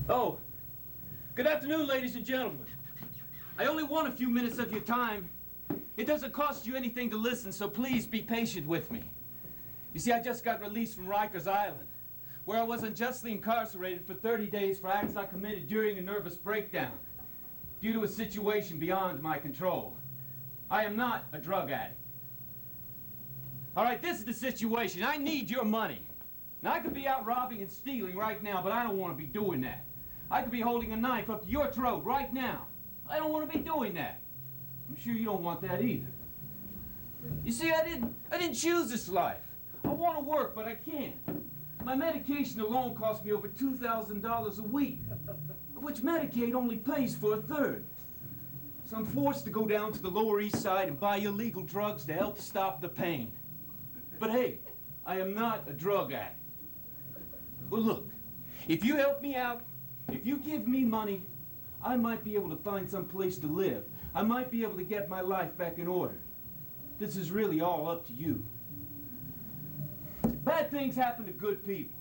Oh, good afternoon, ladies and gentlemen. I only want a few minutes of your time. It doesn't cost you anything to listen, so please be patient with me. You see, I just got released from Rikers Island, where I was unjustly incarcerated for 30 days for acts I committed during a nervous breakdown, due to a situation beyond my control. I am not a drug addict. All right, this is the situation. I need your money. Now, I could be out robbing and stealing right now, but I don't want to be doing that. I could be holding a knife up to your throat right now. I don't want to be doing that. I'm sure you don't want that either. You see, I didn't choose this life. I want to work, but I can't. My medication alone costs me over $2,000 a week, of which Medicaid only pays for a third. So I'm forced to go down to the Lower East Side and buy illegal drugs to help stop the pain. But hey, I am not a drug addict. Well, look, if you help me out, if you give me money, I might be able to find some place to live. I might be able to get my life back in order. This is really all up to you. Bad things happen to good people,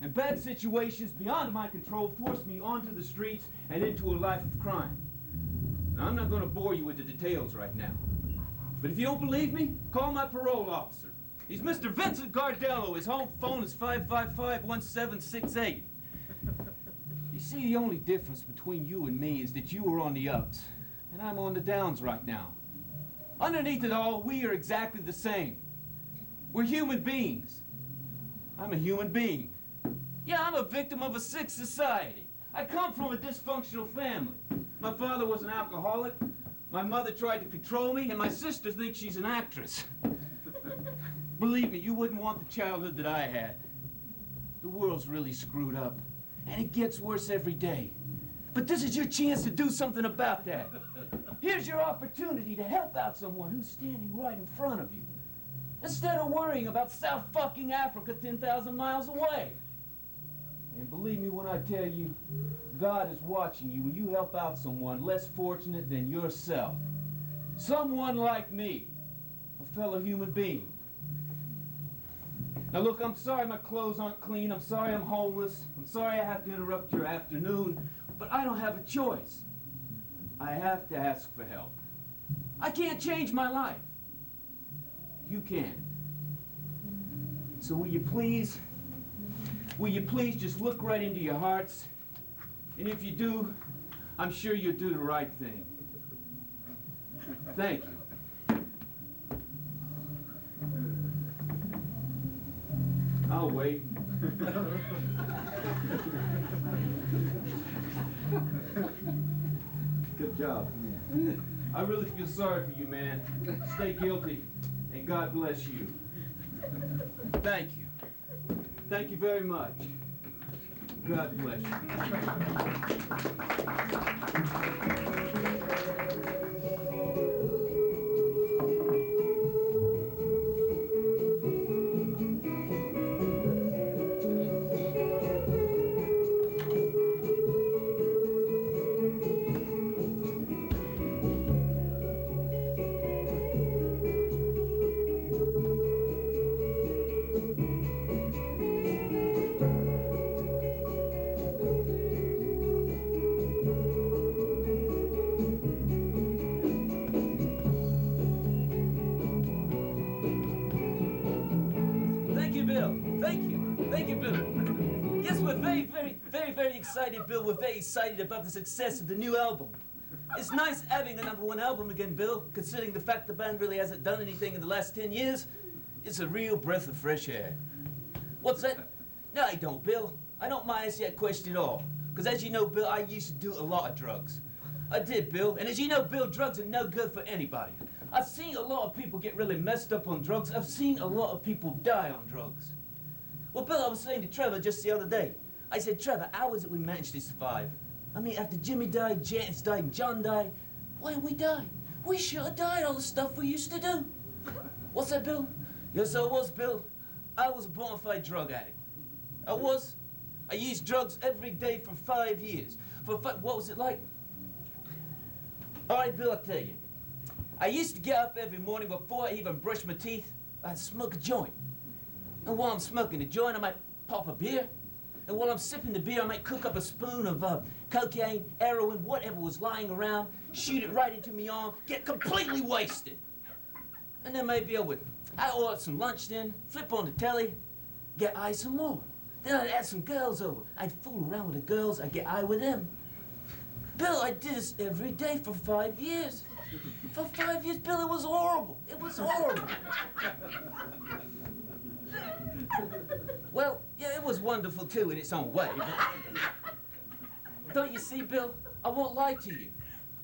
and bad situations beyond my control force me onto the streets and into a life of crime. Now, I'm not going to bore you with the details right now, but if you don't believe me, call my parole officer. He's Mr. Vincent Gardello. His home phone is 555-1768. You see, the only difference between you and me is that you are on the ups, and I'm on the downs right now. Underneath it all, we are exactly the same. We're human beings. I'm a human being. Yeah, I'm a victim of a sick society. I come from a dysfunctional family. My father was an alcoholic, my mother tried to control me, and my sister thinks she's an actress. Believe me, you wouldn't want the childhood that I had. The world's really screwed up, and it gets worse every day. But this is your chance to do something about that. Here's your opportunity to help out someone who's standing right in front of you, instead of worrying about South fucking Africa 10,000 miles away. And believe me when I tell you, God is watching you when you help out someone less fortunate than yourself. Someone like me, a fellow human being. Now look, I'm sorry my clothes aren't clean. I'm sorry I'm homeless. I'm sorry I have to interrupt your afternoon, but I don't have a choice. I have to ask for help. I can't change my life. You can. So will you please just look right into your hearts? And if you do, I'm sure you'll do the right thing. Thank you. I'll wait. Good job. I really feel sorry for you, man. Stay guilty, and God bless you. Thank you. Thank you very much. God bless you. Excited, Bill. We're very excited about the success of the new album. It's nice having the #1 album again, Bill, considering the fact the band really hasn't done anything in the last 10 years. It's a real breath of fresh air. What's that? No, I don't, Bill. I don't mind answering that question at all. Because as you know, Bill, I used to do a lot of drugs. I did, Bill. And as you know, Bill, drugs are no good for anybody. I've seen a lot of people get really messed up on drugs. I've seen a lot of people die on drugs. Well, Bill, I was saying to Trevor just the other day, I said, Trevor, how is it we managed to survive? I mean, after Jimmy died, Janice died, and John died, why did we die? We should have died all the stuff we used to do. What's that, Bill? Yes, I was, Bill. I was a bona fide drug addict. I was. I used drugs every day for 5 years. What was it like? All right, Bill, I'll tell you. I used to get up every morning before I even brushed my teeth, I'd smoke a joint. And while I'm smoking the joint, I might pop a beer. And while I'm sipping the beer, I might cook up a spoon of cocaine, heroin, whatever was lying around, shoot it right into my arm, get completely wasted. And then maybe I'd order some lunch then, flip on the telly, get high some more. Then I'd add some girls over. I'd fool around with the girls, I'd get high with them. Bill, I did this every day for 5 years. For 5 years, Bill, it was horrible. It was horrible. Well, yeah, it was wonderful too in its own way, but don't you see, Bill? I won't lie to you,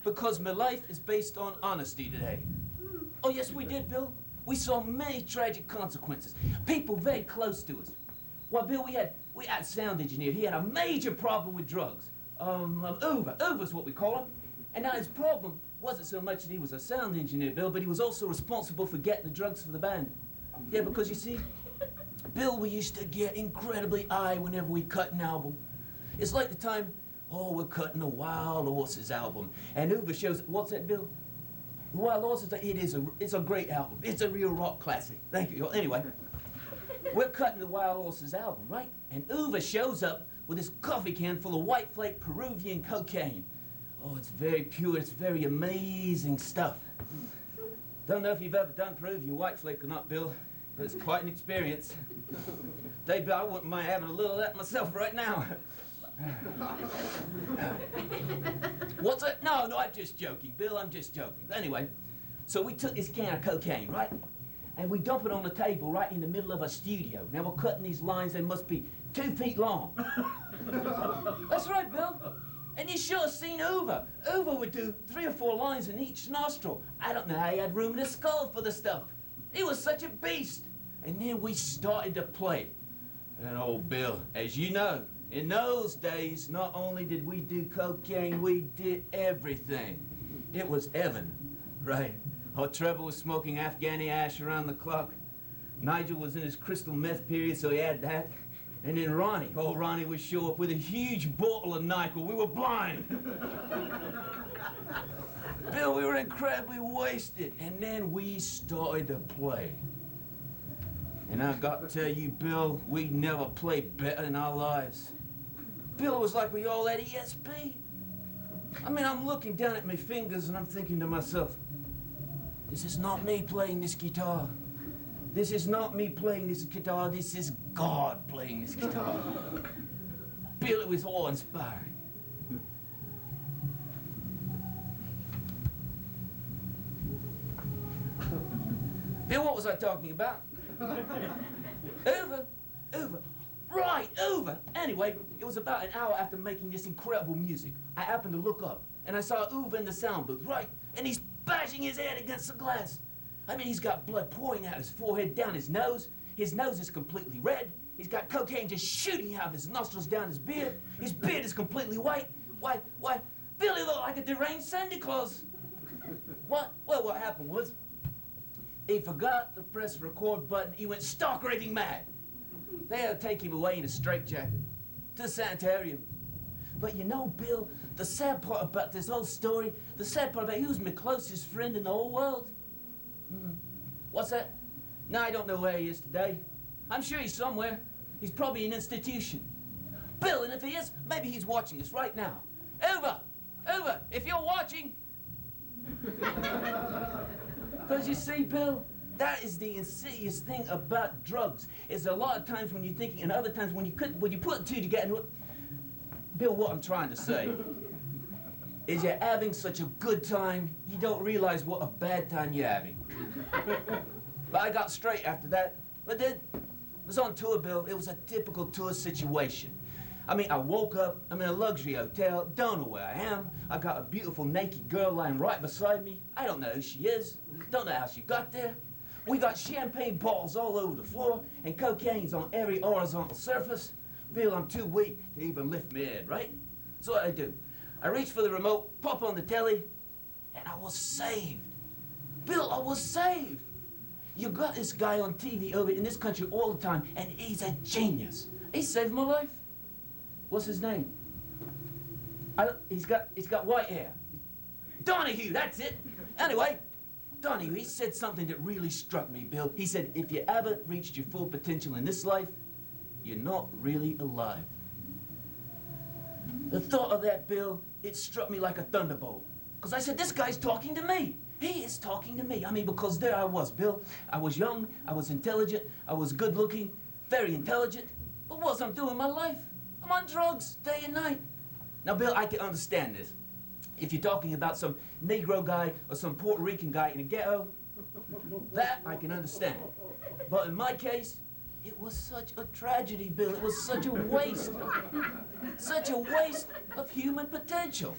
because my life is based on honesty today. Oh, yes, we did, Bill. We saw many tragic consequences. People very close to us. Well, Bill, we had a sound engineer. He had a major problem with drugs. Uber's what we call him. And now his problem wasn't so much that he was a sound engineer, Bill, but he was also responsible for getting the drugs for the band. Yeah, because you see, Bill, we used to get incredibly high whenever we cut an album. It's like the time, we're cutting the Wild Horses album. And Uber shows, what's that, Bill? The Wild Horses, it's a great album. It's a real rock classic. Thank you. Anyway, we're cutting the Wild Horses album, right? And Uber shows up with this coffee can full of white flake Peruvian cocaine. Oh, it's very pure, it's very amazing stuff. Don't know if you've ever done Peruvian white flake or not, Bill, but it's quite an experience. Dave, I wouldn't mind having a little of that myself right now. What's that? No, I'm just joking, Bill, I'm just joking. Anyway, so we took this can of cocaine, right? And we dump it on the table right in the middle of a studio. Now we're cutting these lines, they must be 2 feet long. That's right, Bill. And you sure seen Uber. Uber would do 3 or 4 lines in each nostril. I don't know how he had room in his skull for the stuff. He was such a beast. And then we started to play. And old Bill, as you know, in those days, not only did we do cocaine, we did everything. It was heaven, right? Oh, Trevor was smoking Afghani ash around the clock. Nigel was in his crystal meth period, so he had that. And then Ronnie would show up with a huge bottle of NyQuil. We were blind. Bill, we were incredibly wasted. And then we started to play. And I got to tell you, Bill, we never played better in our lives. Bill, it was like we all had ESP. I mean, I'm looking down at my fingers and I'm thinking to myself, this is not me playing this guitar. This is not me playing this guitar, this is God playing this guitar. Bill, it was awe-inspiring. Bill, what was I talking about? Uber. Right, Uber. Anyway, it was about an hour after making this incredible music. I happened to look up, and I saw Uber in the sound booth, right? And he's bashing his head against the glass. I mean, he's got blood pouring out his forehead, down his nose. His nose is completely red. He's got cocaine just shooting out of his nostrils down his beard. His beard is completely white. Why, Billy looked like a deranged Santa Claus. What? Well, what happened was, he forgot to press the record button. He went stark raving mad. They had to take him away in a straitjacket to the sanitarium. But you know, Bill, the sad part about this whole story, the sad part about he was my closest friend in the whole world. What's that? No, I don't know where he is today. I'm sure he's somewhere. He's probably in an institution. Bill, and if he is, maybe he's watching us right now. Uber, if you're watching. Because you see, Bill, that is the insidious thing about drugs. Is a lot of times when you're thinking, and other times when you put the two together. Bill, what I'm trying to say is you're having such a good time, you don't realize what a bad time you're having. But I got straight after that. I did. I was on tour, Bill. It was a typical tour situation. I mean, I woke up, I'm in a luxury hotel, don't know where I am. I got a beautiful naked girl lying right beside me. I don't know who she is, don't know how she got there. We got champagne bottles all over the floor and cocaine's on every horizontal surface. Bill, I'm too weak to even lift my head, right? So what I do? I reach for the remote, pop on the telly, and I was saved. Bill, I was saved. You got this guy on TV over in this country all the time, and he's a genius. He saved my life. What's his name? He's got white hair. Donahue, that's it. Anyway, Donahue, he said something that really struck me, Bill. He said, if you haven't reached your full potential in this life, you're not really alive. The thought of that, Bill, it struck me like a thunderbolt. Because I said, this guy's talking to me. He is talking to me. I mean, because there I was, Bill. I was young, I was intelligent, I was good looking, very intelligent. But what's I'm doing in my life? I'm on drugs day and night. Now, Bill, I can understand this. If you're talking about some Negro guy or some Puerto Rican guy in a ghetto, that I can understand. But in my case, it was such a tragedy, Bill. It was such a waste. Such a waste of human potential.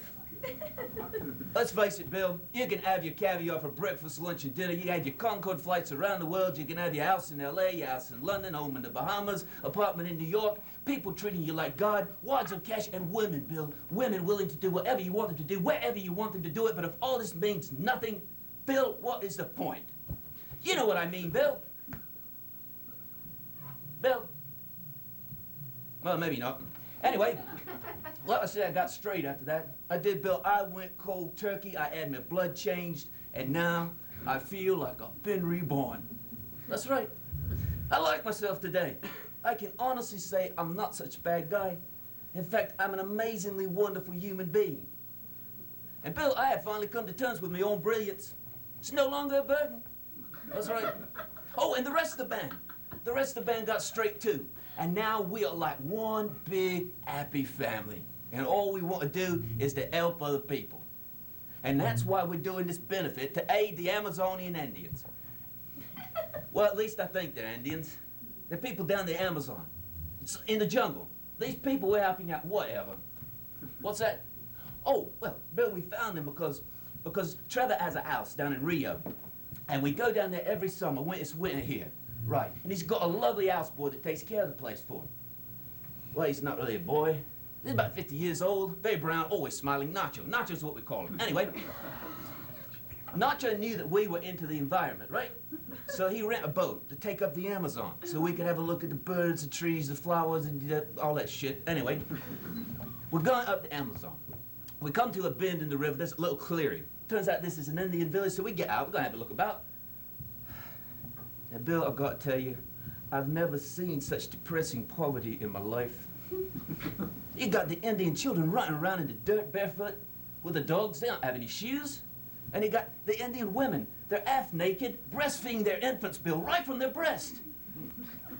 Let's face it, Bill, you can have your caviar for breakfast, lunch, and dinner. You can have your Concorde flights around the world. You can have your house in L.A., your house in London, home in the Bahamas, apartment in New York, people treating you like God, wads of cash, and women, Bill. Women willing to do whatever you want them to do, wherever you want them to do it. But if all this means nothing, Bill, what is the point? You know what I mean, Bill. Bill? Well, maybe not. Anyway, like I said, I got straight after that. I did, Bill. I went cold turkey. I had my blood changed, and now I feel like I've been reborn. That's right. I like myself today. I can honestly say I'm not such a bad guy. In fact, I'm an amazingly wonderful human being. And Bill, I have finally come to terms with my own brilliance. It's no longer a burden. That's right. Oh, and the rest of the band. The rest of the band got straight too. And now we are like one big happy family. And all we want to do is to help other people. And that's why we're doing this benefit, to aid the Amazonian Indians. Well, at least I think they're Indians. They're people down the Amazon. It's in the jungle. These people we're helping out, whatever. What's that? Oh, well, Bill, we found them because Trevor has a house down in Rio. And we go down there every summer when it's winter here. Right, and he's got a lovely houseboy that takes care of the place for him. Well, he's not really a boy. He's about 50 years old, very brown, always smiling. Nacho. Nacho's what we call him. Anyway, Nacho knew that we were into the environment, right? So he rent a boat to take up the Amazon so we could have a look at the birds, the trees, the flowers, and all that shit. Anyway, we're going up the Amazon. We come to a bend in the river. There's a little clearing. Turns out this is an Indian village, so we get out. We're going to have a look about. Now, Bill, I've got to tell you, I've never seen such depressing poverty in my life. You got the Indian children running around in the dirt barefoot with the dogs. They don't have any shoes. And you got the Indian women. They're half naked, breastfeeding their infants, Bill, right from their breast.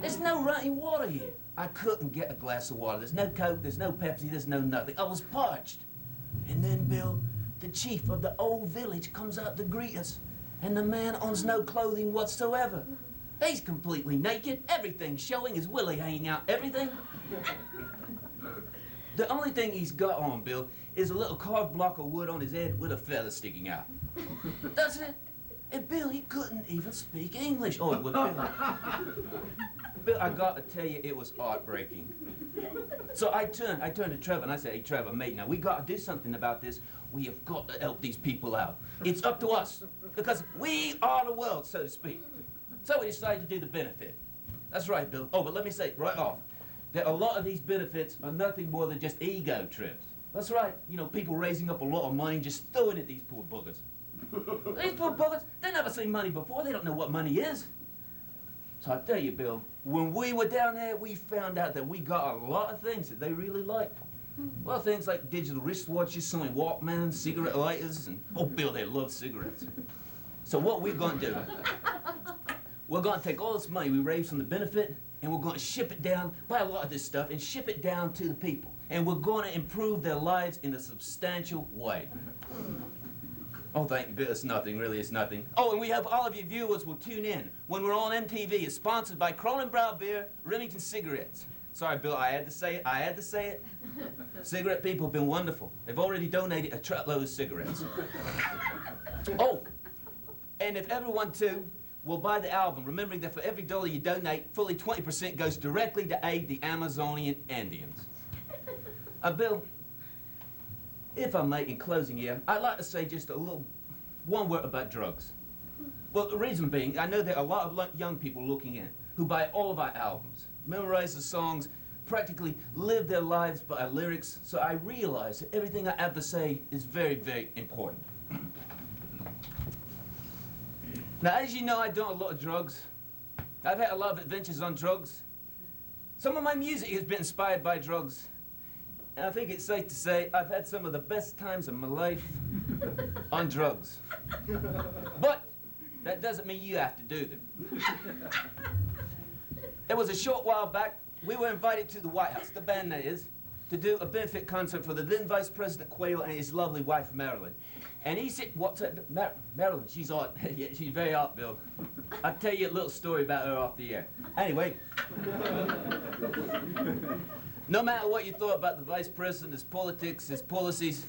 There's no running water here. I couldn't get a glass of water. There's no Coke, there's no Pepsi, there's no nothing. I was parched. And then, Bill, the chief of the old village comes out to greet us. And the man owns no clothing whatsoever. He's completely naked, everything showing, his willy hanging out, everything. The only thing he's got on, Bill, is a little carved block of wood on his head with a feather sticking out. That's it. And Bill, he couldn't even speak English. Oh, it would Bill. Bill, I got to tell you, it was heartbreaking. So I turned to Trevor and I said, hey, Trevor, mate, now we got to do something about this. We have got to help these people out. It's up to us, because we are the world, so to speak. So we decided to do the benefit. That's right, Bill. Oh, but let me say right off, that a lot of these benefits are nothing more than just ego trips. That's right. You know, people raising up a lot of money, just throwing it at these poor buggers. These poor buggers, they never seen money before. They don't know what money is. So I tell you, Bill, when we were down there, we found out that we got a lot of things that they really liked. Well, things like digital wristwatches, some Walkmans, cigarette lighters, and, oh, Bill, they love cigarettes. So what we're going to do, we're going to take all this money we raised from the benefit, and we're going to ship it down, buy a lot of this stuff, and ship it down to the people. And we're going to improve their lives in a substantial way. Oh, thank you, Bill. It's nothing, really, it's nothing. Oh, and we hope all of you viewers will tune in when we're on MTV. It's sponsored by Kronenbrau Beer, Remington Cigarettes. Sorry, Bill, I had to say it. Cigarette people have been wonderful. They've already donated a truckload of cigarettes. Oh, and if everyone, too, will buy the album, remembering that for every $1 you donate, fully 20% goes directly to aid the Amazonian Indians. Bill, if I may, in closing here, I'd like to say just one word about drugs. Well, the reason being, I know there are a lot of young people looking in who buy all of our albums, memorize the songs, practically live their lives by our lyrics, so I realize that everything I have to say is very, very important. Now, as you know, I've done a lot of drugs. I've had a lot of adventures on drugs. Some of my music has been inspired by drugs. And I think it's safe to say I've had some of the best times of my life on drugs. But that doesn't mean you have to do them. There was a short while back, we were invited to the White House, the band that is, to do a benefit concert for the then Vice President Quayle and his lovely wife, Marilyn. And he said, what's that? Marilyn, she's art. Yeah, she's very art, Bill. I'll tell you a little story about her off the air. Anyway, no matter what you thought about the Vice President, his politics, his policies,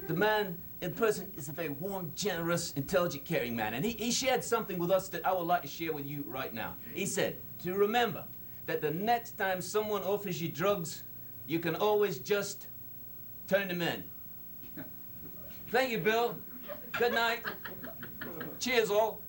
the man in person is a very warm, generous, intelligent, caring man. And he shared something with us that I would like to share with you right now. He said, to remember that the next time someone offers you drugs, you can always just turn them in. Thank you, Bill. Good night. Cheers, all.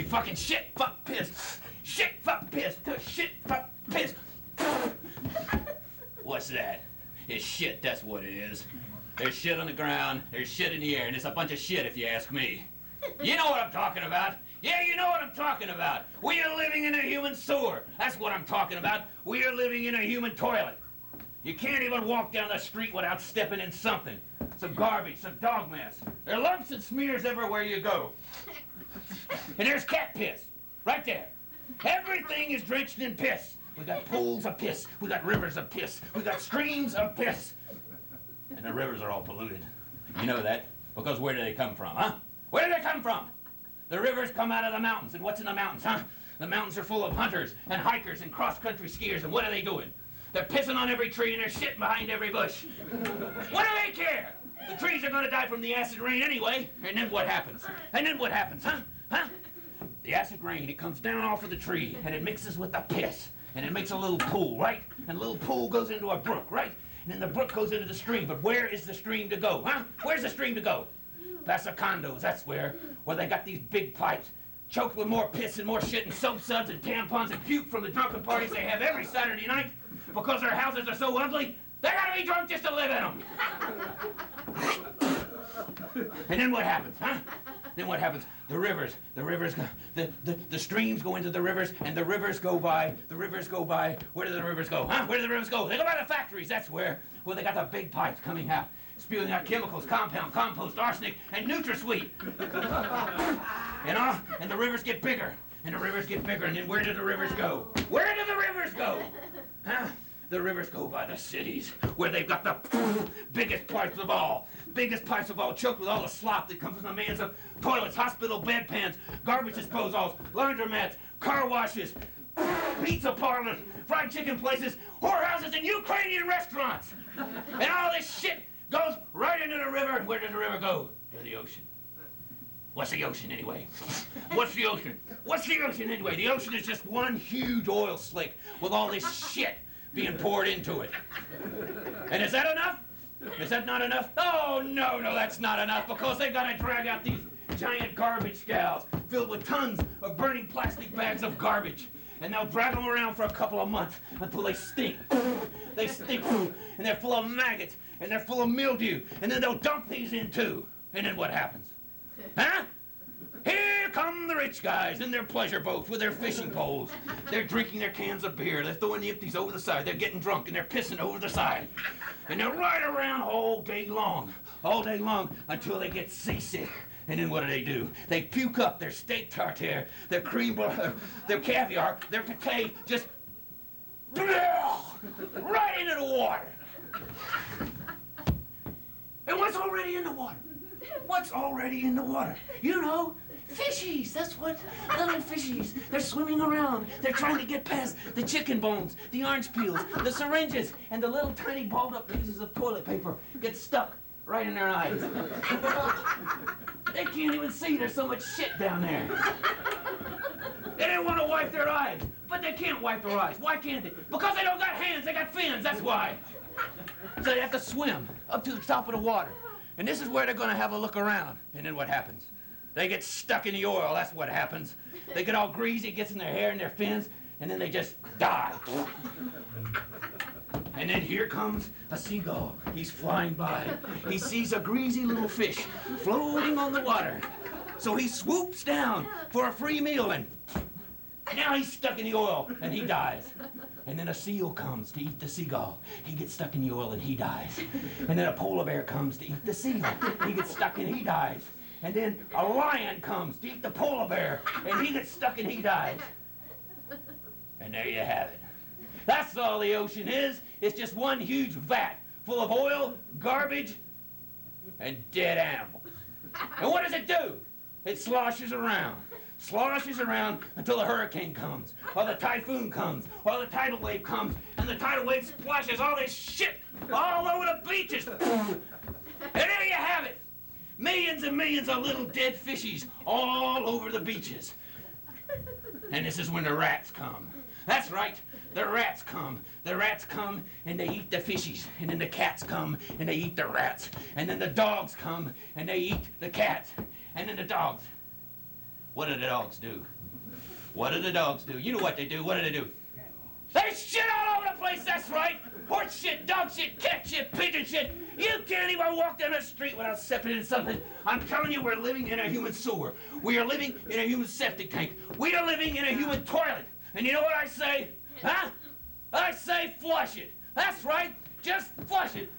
Fucking shit, fuck, piss. Shit, fuck, piss. Shit, fuck, piss. What's that? It's shit, that's what it is. There's shit on the ground, there's shit in the air, and it's a bunch of shit if you ask me. You know what I'm talking about. Yeah, you know what I'm talking about. We are living in a human sewer. That's what I'm talking about. We are living in a human toilet. You can't even walk down the street without stepping in something. Some garbage, some dog mess. There are lumps and smears everywhere you go. And there's cat piss, right there. Everything is drenched in piss. We got pools of piss. We got rivers of piss. We got streams of piss. And the rivers are all polluted. You know that, because where do they come from, huh? Where do they come from? The rivers come out of the mountains, and what's in the mountains, huh? The mountains are full of hunters and hikers and cross-country skiers, and what are they doing? They're pissing on every tree and they're shitting behind every bush. What do they care? The trees are gonna die from the acid rain anyway, and then what happens? And then what happens, huh? Huh? The acid rain, it comes down off of the tree, and it mixes with the piss, and it makes a little pool, right? And the little pool goes into a brook, right? And then the brook goes into the stream, but where is the stream to go, huh? Where's the stream to go? Past the condos, that's where they got these big pipes, choked with more piss and more shit and soap suds and tampons and puke from the drunken parties they have every Saturday night, because their houses are so ugly, they gotta be drunk just to live in them. And then what happens, huh? Then what happens? The streams go into the rivers, and the rivers go by. Where do the rivers go, huh? Where do the rivers go? They go by the factories, that's where they got the big pipes coming out, spewing out chemicals, compound, compost, arsenic, and NutraSweet. You know? And the rivers get bigger, and then where do the rivers go? Where do the rivers go? Huh? The rivers go by the cities, where they've got the biggest pipes of all, choked with all the slop that comes from the man's of toilets, hospital bedpans, garbage disposals, laundromats, car washes, pizza parlors, fried chicken places, whorehouses, and Ukrainian restaurants. And all this shit goes right into the river, and where does the river go? To the ocean. What's the ocean anyway? What's the ocean anyway? The ocean is just one huge oil slick with all this shit being poured into it. And is that enough? Is that not enough? Oh, no, that's not enough, because they've got to drag out these giant garbage scows filled with tons of burning plastic bags of garbage. And they'll drag them around for a couple of months until they stink. They stink, and they're full of maggots, and they're full of mildew, and then they'll dump these in too. And then what happens? Huh? Here come the rich guys in their pleasure boats with their fishing poles. They're drinking their cans of beer. They're throwing the empties over the side. They're getting drunk, and they're pissing over the side. And they'll ride around all day long until they get seasick. And then what do? They puke up their steak tartare, their cream butter, their caviar, their pate, just right into the water. And what's already in the water? What's already in the water? You know, fishies, that's what, little fishies. They're swimming around. They're trying to get past the chicken bones, the orange peels, the syringes, and the little tiny balled up pieces of toilet paper get stuck right in their eyes. They can't even see, there's so much shit down there. And They want to wipe their eyes, but they can't wipe their eyes. Why can't they? Because they don't got hands, they got fins, that's why. So they have to swim up to the top of the water. And this is where they're going to have a look around. And then what happens? They get stuck in the oil, that's what happens. They get all greasy, it gets in their hair and their fins, and then they just die. And then here comes a seagull. He's flying by. He sees a greasy little fish floating on the water. So he swoops down for a free meal, and now he's stuck in the oil, and he dies. And then a seal comes to eat the seagull. He gets stuck in the oil, and he dies. And then a polar bear comes to eat the seal. He gets stuck, and he dies. And then a lion comes to eat the polar bear, and he gets stuck, and he dies. And there you have it. That's all the ocean is. It's just one huge vat full of oil, garbage, and dead animals. And what does it do? It sloshes around until the hurricane comes, or the typhoon comes, or the tidal wave comes, and the tidal wave splashes all this shit all over the beaches. And there you have it. Millions and millions of little dead fishies all over the beaches. And this is when the rats come. That's right, the rats come. The rats come and they eat the fishies. And then the cats come and they eat the rats. And then the dogs come and they eat the cats. And then the dogs. What do the dogs do? What do the dogs do? You know what they do. What do? They shit all over the place, that's right. Horse shit, dog shit, cat shit, pigeon shit. You can't even walk down the street without stepping in something. I'm telling you, we're living in a human sewer. We are living in a human septic tank. We are living in a human toilet. And you know what I say? Huh? I say flush it. That's right. Just flush it.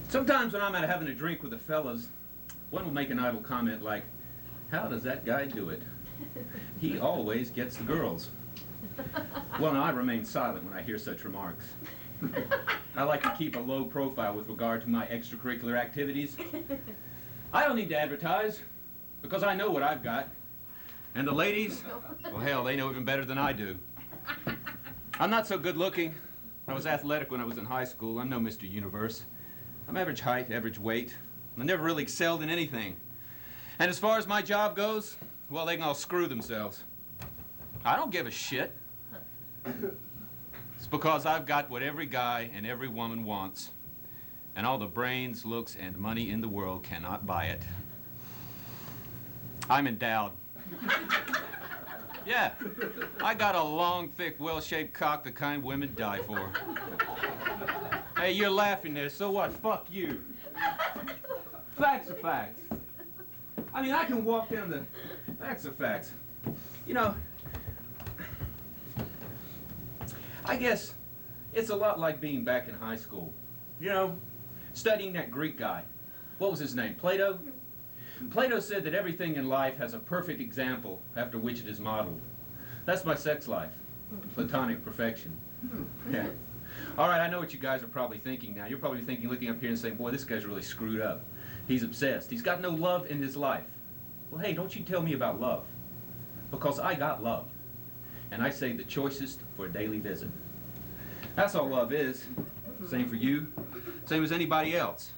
Sometimes when I'm out having a drink with the fellas, one will make an idle comment like, "How does that guy do it? He always gets the girls." Well, now I remain silent when I hear such remarks. I like to keep a low profile with regard to my extracurricular activities. I don't need to advertise, because I know what I've got. And the ladies, well, hell, they know even better than I do. I'm not so good looking. I was athletic when I was in high school. I'm no Mr. Universe. I'm average height, average weight. I never really excelled in anything. And as far as my job goes, well, they can all screw themselves. I don't give a shit. It's because I've got what every guy and every woman wants. And all the brains, looks, and money in the world cannot buy it. I'm endowed. Yeah, I got a long, thick, well-shaped cock, the kind women die for. Hey, you're laughing there, so what? Fuck you. Facts are facts. I mean, I can walk down the... Facts are facts. You know, I guess it's a lot like being back in high school. You know, studying that Greek guy. What was his name? Plato? Plato said that everything in life has a perfect example after which it is modeled. That's my sex life. Platonic perfection. Yeah. All right, I know what you guys are probably thinking now. You're probably thinking, looking up here and saying, boy, this guy's really screwed up. He's obsessed. He's got no love in his life. Well, hey, don't you tell me about love. Because I got love. And I say the choicest for a daily visit. That's all love is. Same for you. Same as anybody else.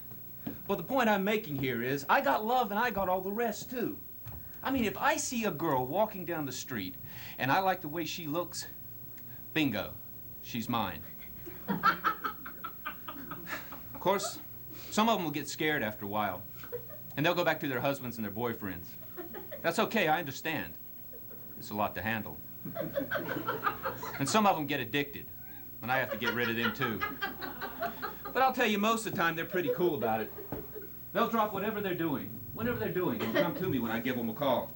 But the point I'm making here is, I got love and I got all the rest too. I mean, if I see a girl walking down the street and I like the way she looks, bingo, she's mine. Of course, some of them will get scared after a while, and they'll go back to their husbands and their boyfriends. That's okay, I understand. It's a lot to handle. And some of them get addicted, and I have to get rid of them too. But I'll tell you, most of the time, they're pretty cool about it. They'll drop whatever they're doing, and come to me when I give them a call.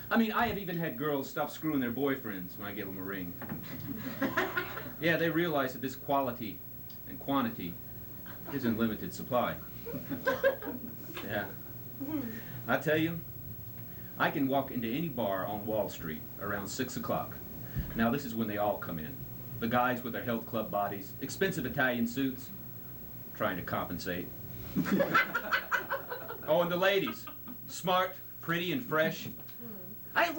I mean, I have even had girls stop screwing their boyfriends when I give them a ring. Yeah, they realize that this quality and quantity is in limited supply. Yeah. I tell you, I can walk into any bar on Wall Street around 6 o'clock. Now, this is when they all come in. The guys with their health club bodies, expensive Italian suits, trying to compensate. Oh, and the ladies, smart, pretty, and fresh. I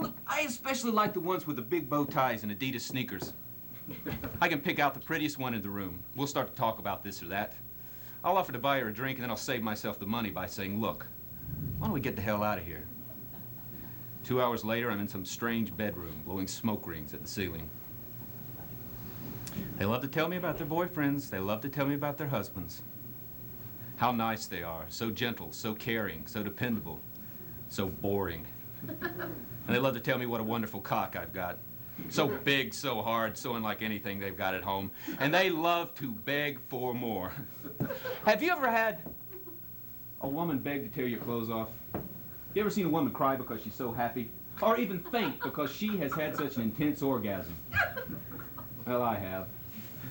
especially like the ones with the big bow ties and Adidas sneakers. I can pick out the prettiest one in the room. We'll start to talk about this or that. I'll offer to buy her a drink, and then I'll save myself the money by saying, look, why don't we get the hell out of here? 2 hours later, I'm in some strange bedroom, blowing smoke rings at the ceiling. They love to tell me about their boyfriends. They love to tell me about their husbands. How nice they are, so gentle, so caring, so dependable, so boring. And they love to tell me what a wonderful cock I've got. So big, so hard, so unlike anything they've got at home. And they love to beg for more. Have you ever had a woman beg to tear your clothes off? You ever seen a woman cry because she's so happy? Or even faint because she has had such an intense orgasm? Well, I have.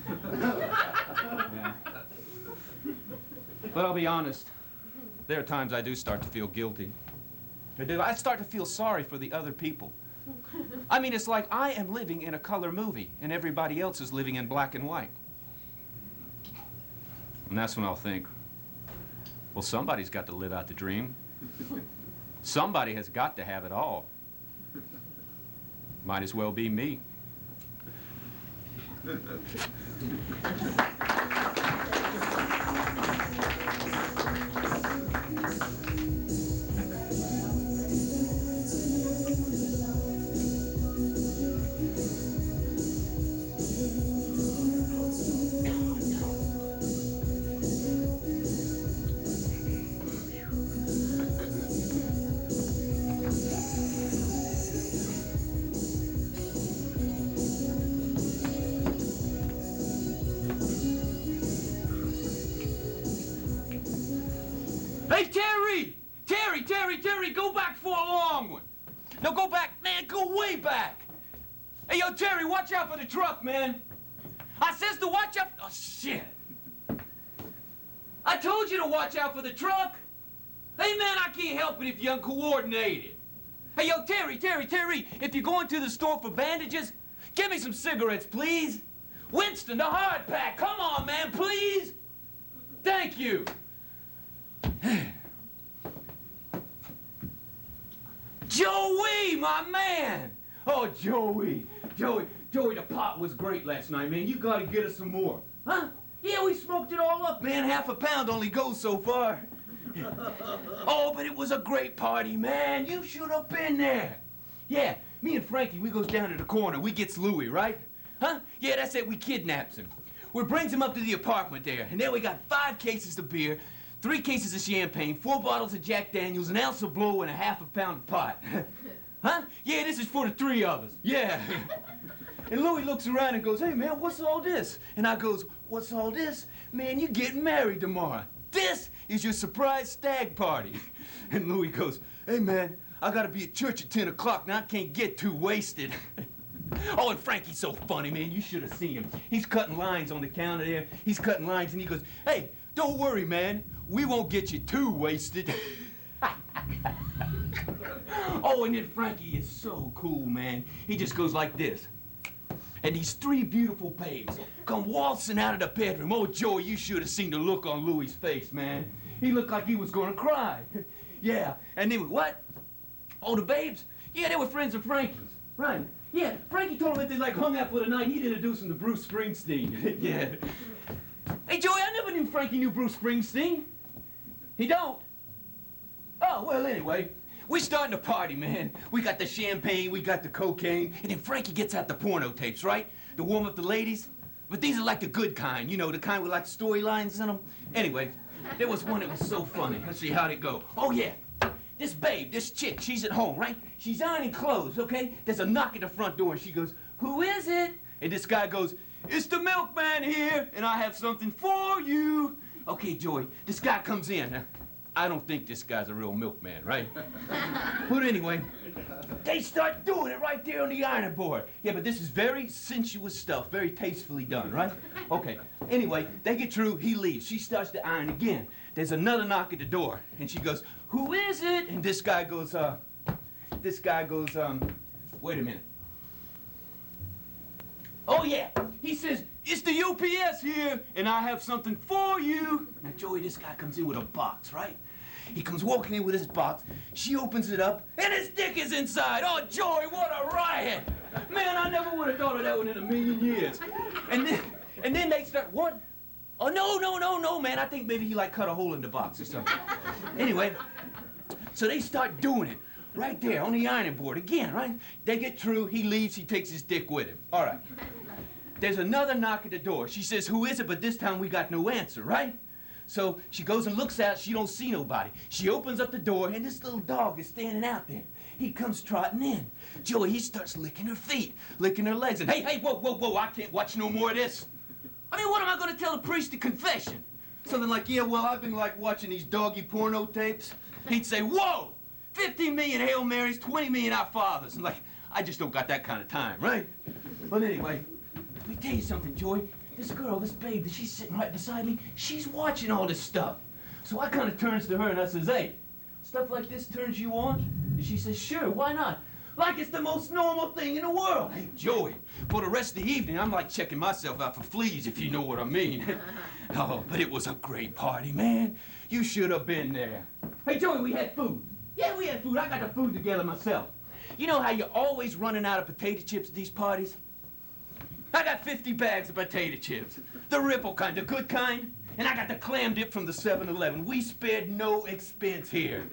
Yeah. But I'll be honest, there are times I do start to feel guilty. I do. I start to feel sorry for the other people. I mean, it's like I am living in a color movie and everybody else is living in black and white. And that's when I'll think, well, somebody's got to live out the dream. Somebody has got to have it all. Might as well be me. Hey, Terry! Terry, go back for a long one. No, go back, man, go way back. Hey, yo, Terry, watch out for the truck, man. I says to watch out. Oh, shit. I told you to watch out for the truck. Hey, man, I can't help it if you're uncoordinated. Hey, yo, Terry, if you're going to the store for bandages, give me some cigarettes, please. Winston, the hard pack. Come on, man, please. Thank you. Joey, my man! Oh, Joey, the pot was great last night, man. You gotta get us some more. Huh? Yeah, we smoked it all up, man. Half a pound only goes so far. Oh, but it was a great party, man. You should have been there. Yeah, me and Frankie, we goes down to the corner. We gets Louis, right? Huh? Yeah, that's it. We kidnaps him. We brings him up to the apartment there, and there we got 5 cases of beer, 3 cases of champagne, 4 bottles of Jack Daniels, an ounce of blow, and a half a pound of pot. Huh? Yeah, this is for the 3 of us. Yeah. And Louis looks around and goes, hey, man, what's all this? And I goes, what's all this? Man, you getting married tomorrow. This is your surprise stag party. And Louis goes, hey, man, I gotta be at church at 10 o'clock. Now I can't get too wasted. Oh, and Frankie's so funny, man. You should have seen him. He's cutting lines on the counter there. He's cutting lines, and he goes, hey, don't worry, man. We won't get you too wasted. Oh, and then Frankie is so cool, man. He just goes like this. And these 3 beautiful babes come waltzing out of the bedroom. Oh, Joey, you should have seen the look on Louis' face, man. He looked like he was gonna cry. Yeah, and then what? Oh, the babes? Yeah, they were friends of Frankie's. Right. Yeah, Frankie told him that they like hung out for the night. He'd introduce him to Bruce Springsteen. Yeah. Hey, Joey, I never knew Frankie knew Bruce Springsteen. He don't? Oh, well, anyway, we're starting to party, man. We got the champagne, we got the cocaine, and then Frankie gets out the porno tapes, right? To warm up the ladies. But these are like the good kind, you know, the kind with like storylines in them. Anyway, there was one that was so funny. Let's see how'd it go. Oh, yeah. This babe, this chick, she's at home, right? She's ironing clothes, okay? There's a knock at the front door, and she goes, who is it? And this guy goes, it's the milkman here, and I have something for you. Okay, Joey, this guy comes in. I don't think this guy's a real milkman, right? But anyway, they start doing it right there on the ironing board. Yeah, but this is very sensuous stuff, very tastefully done, right? Okay, anyway, they get through, he leaves. She starts to iron again. There's another knock at the door, and she goes, "Who is it?" And this guy goes, wait a minute. Oh, yeah. He says, "It's the UPS here, and I have something for you." Now, Joey, this guy comes in with a box, right? He comes walking in with his box. She opens it up, and his dick is inside. Oh, Joey, what a riot. Man, I never would have thought of that one in a million years. And then they start, what? Oh, no, man. I think maybe he, like, cut a hole in the box or something. Anyway, so they start doing it right there on the ironing board again, right? They get through, he leaves, he takes his dick with him. All right. There's another knock at the door. She says, "Who is it?" But this time we got no answer, right? So she goes and looks out. She don't see nobody. She opens up the door, and this little dog is standing out there. He comes trotting in. Joey, he starts licking her feet, licking her legs, and hey, whoa, I can't watch no more of this. I mean, what am I going to tell the priest at confession? Something like, "Yeah, well, I've been, like, watching these doggy porno tapes." He'd say, "Whoa, 15 million Hail Marys, 20 million Our Fathers." And, like, I just don't got that kind of time, right? But anyway, let me tell you something, Joey. This girl, this babe, that she's sitting right beside me, she's watching all this stuff. So I kind of turns to her and I says, "Hey, stuff like this turns you on?" And she says, "Sure, why not? Like it's the most normal thing in the world." Hey, Joey, for the rest of the evening, I'm like checking myself out for fleas, if you know what I mean. Oh, but it was a great party, man. You should have been there. Hey, Joey, we had food. Yeah, we had food. I got the food together myself. You know how you're always running out of potato chips at these parties? I got 50 bags of potato chips. The Ripple kind, the good kind. And I got the clam dip from the 7-Eleven. We spared no expense here.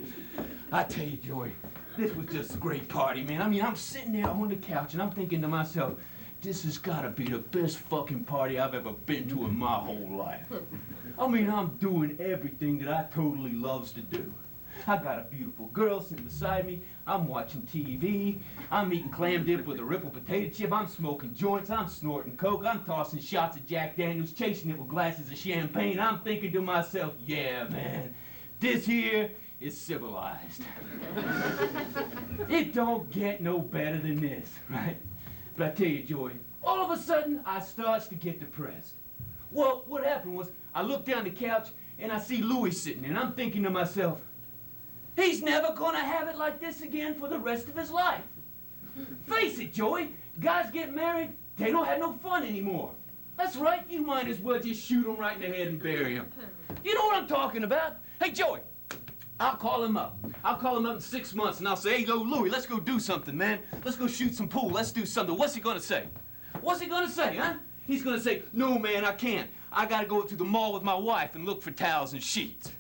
I tell you, Joey, this was just a great party, man. I mean, I'm sitting there on the couch and I'm thinking to myself, this has got to be the best fucking party I've ever been to in my whole life. I mean, I'm doing everything that I totally loves to do. I got a beautiful girl sitting beside me. I'm watching TV. I'm eating clam dip with a Ripple potato chip. I'm smoking joints. I'm snorting coke. I'm tossing shots of Jack Daniels, chasing it with glasses of champagne. I'm thinking to myself, yeah, man, this here is civilized. It don't get no better than this, right? But I tell you, Joey, all of a sudden, I starts to get depressed. Well, what happened was, I looked down the couch, and I see Louis sitting there, and I'm thinking to myself, he's never gonna have it like this again for the rest of his life. Face it, Joey, guys get married, they don't have no fun anymore. That's right, you might as well just shoot him right in the head and bury him. You know what I'm talking about? Hey, Joey, I'll call him up. I'll call him up in 6 months and I'll say, "Hey, Louis, let's go do something, man. Let's go shoot some pool, let's do something." What's he gonna say? What's he gonna say, huh? He's gonna say, "No, man, I can't. I gotta go to the mall with my wife and look for towels and sheets."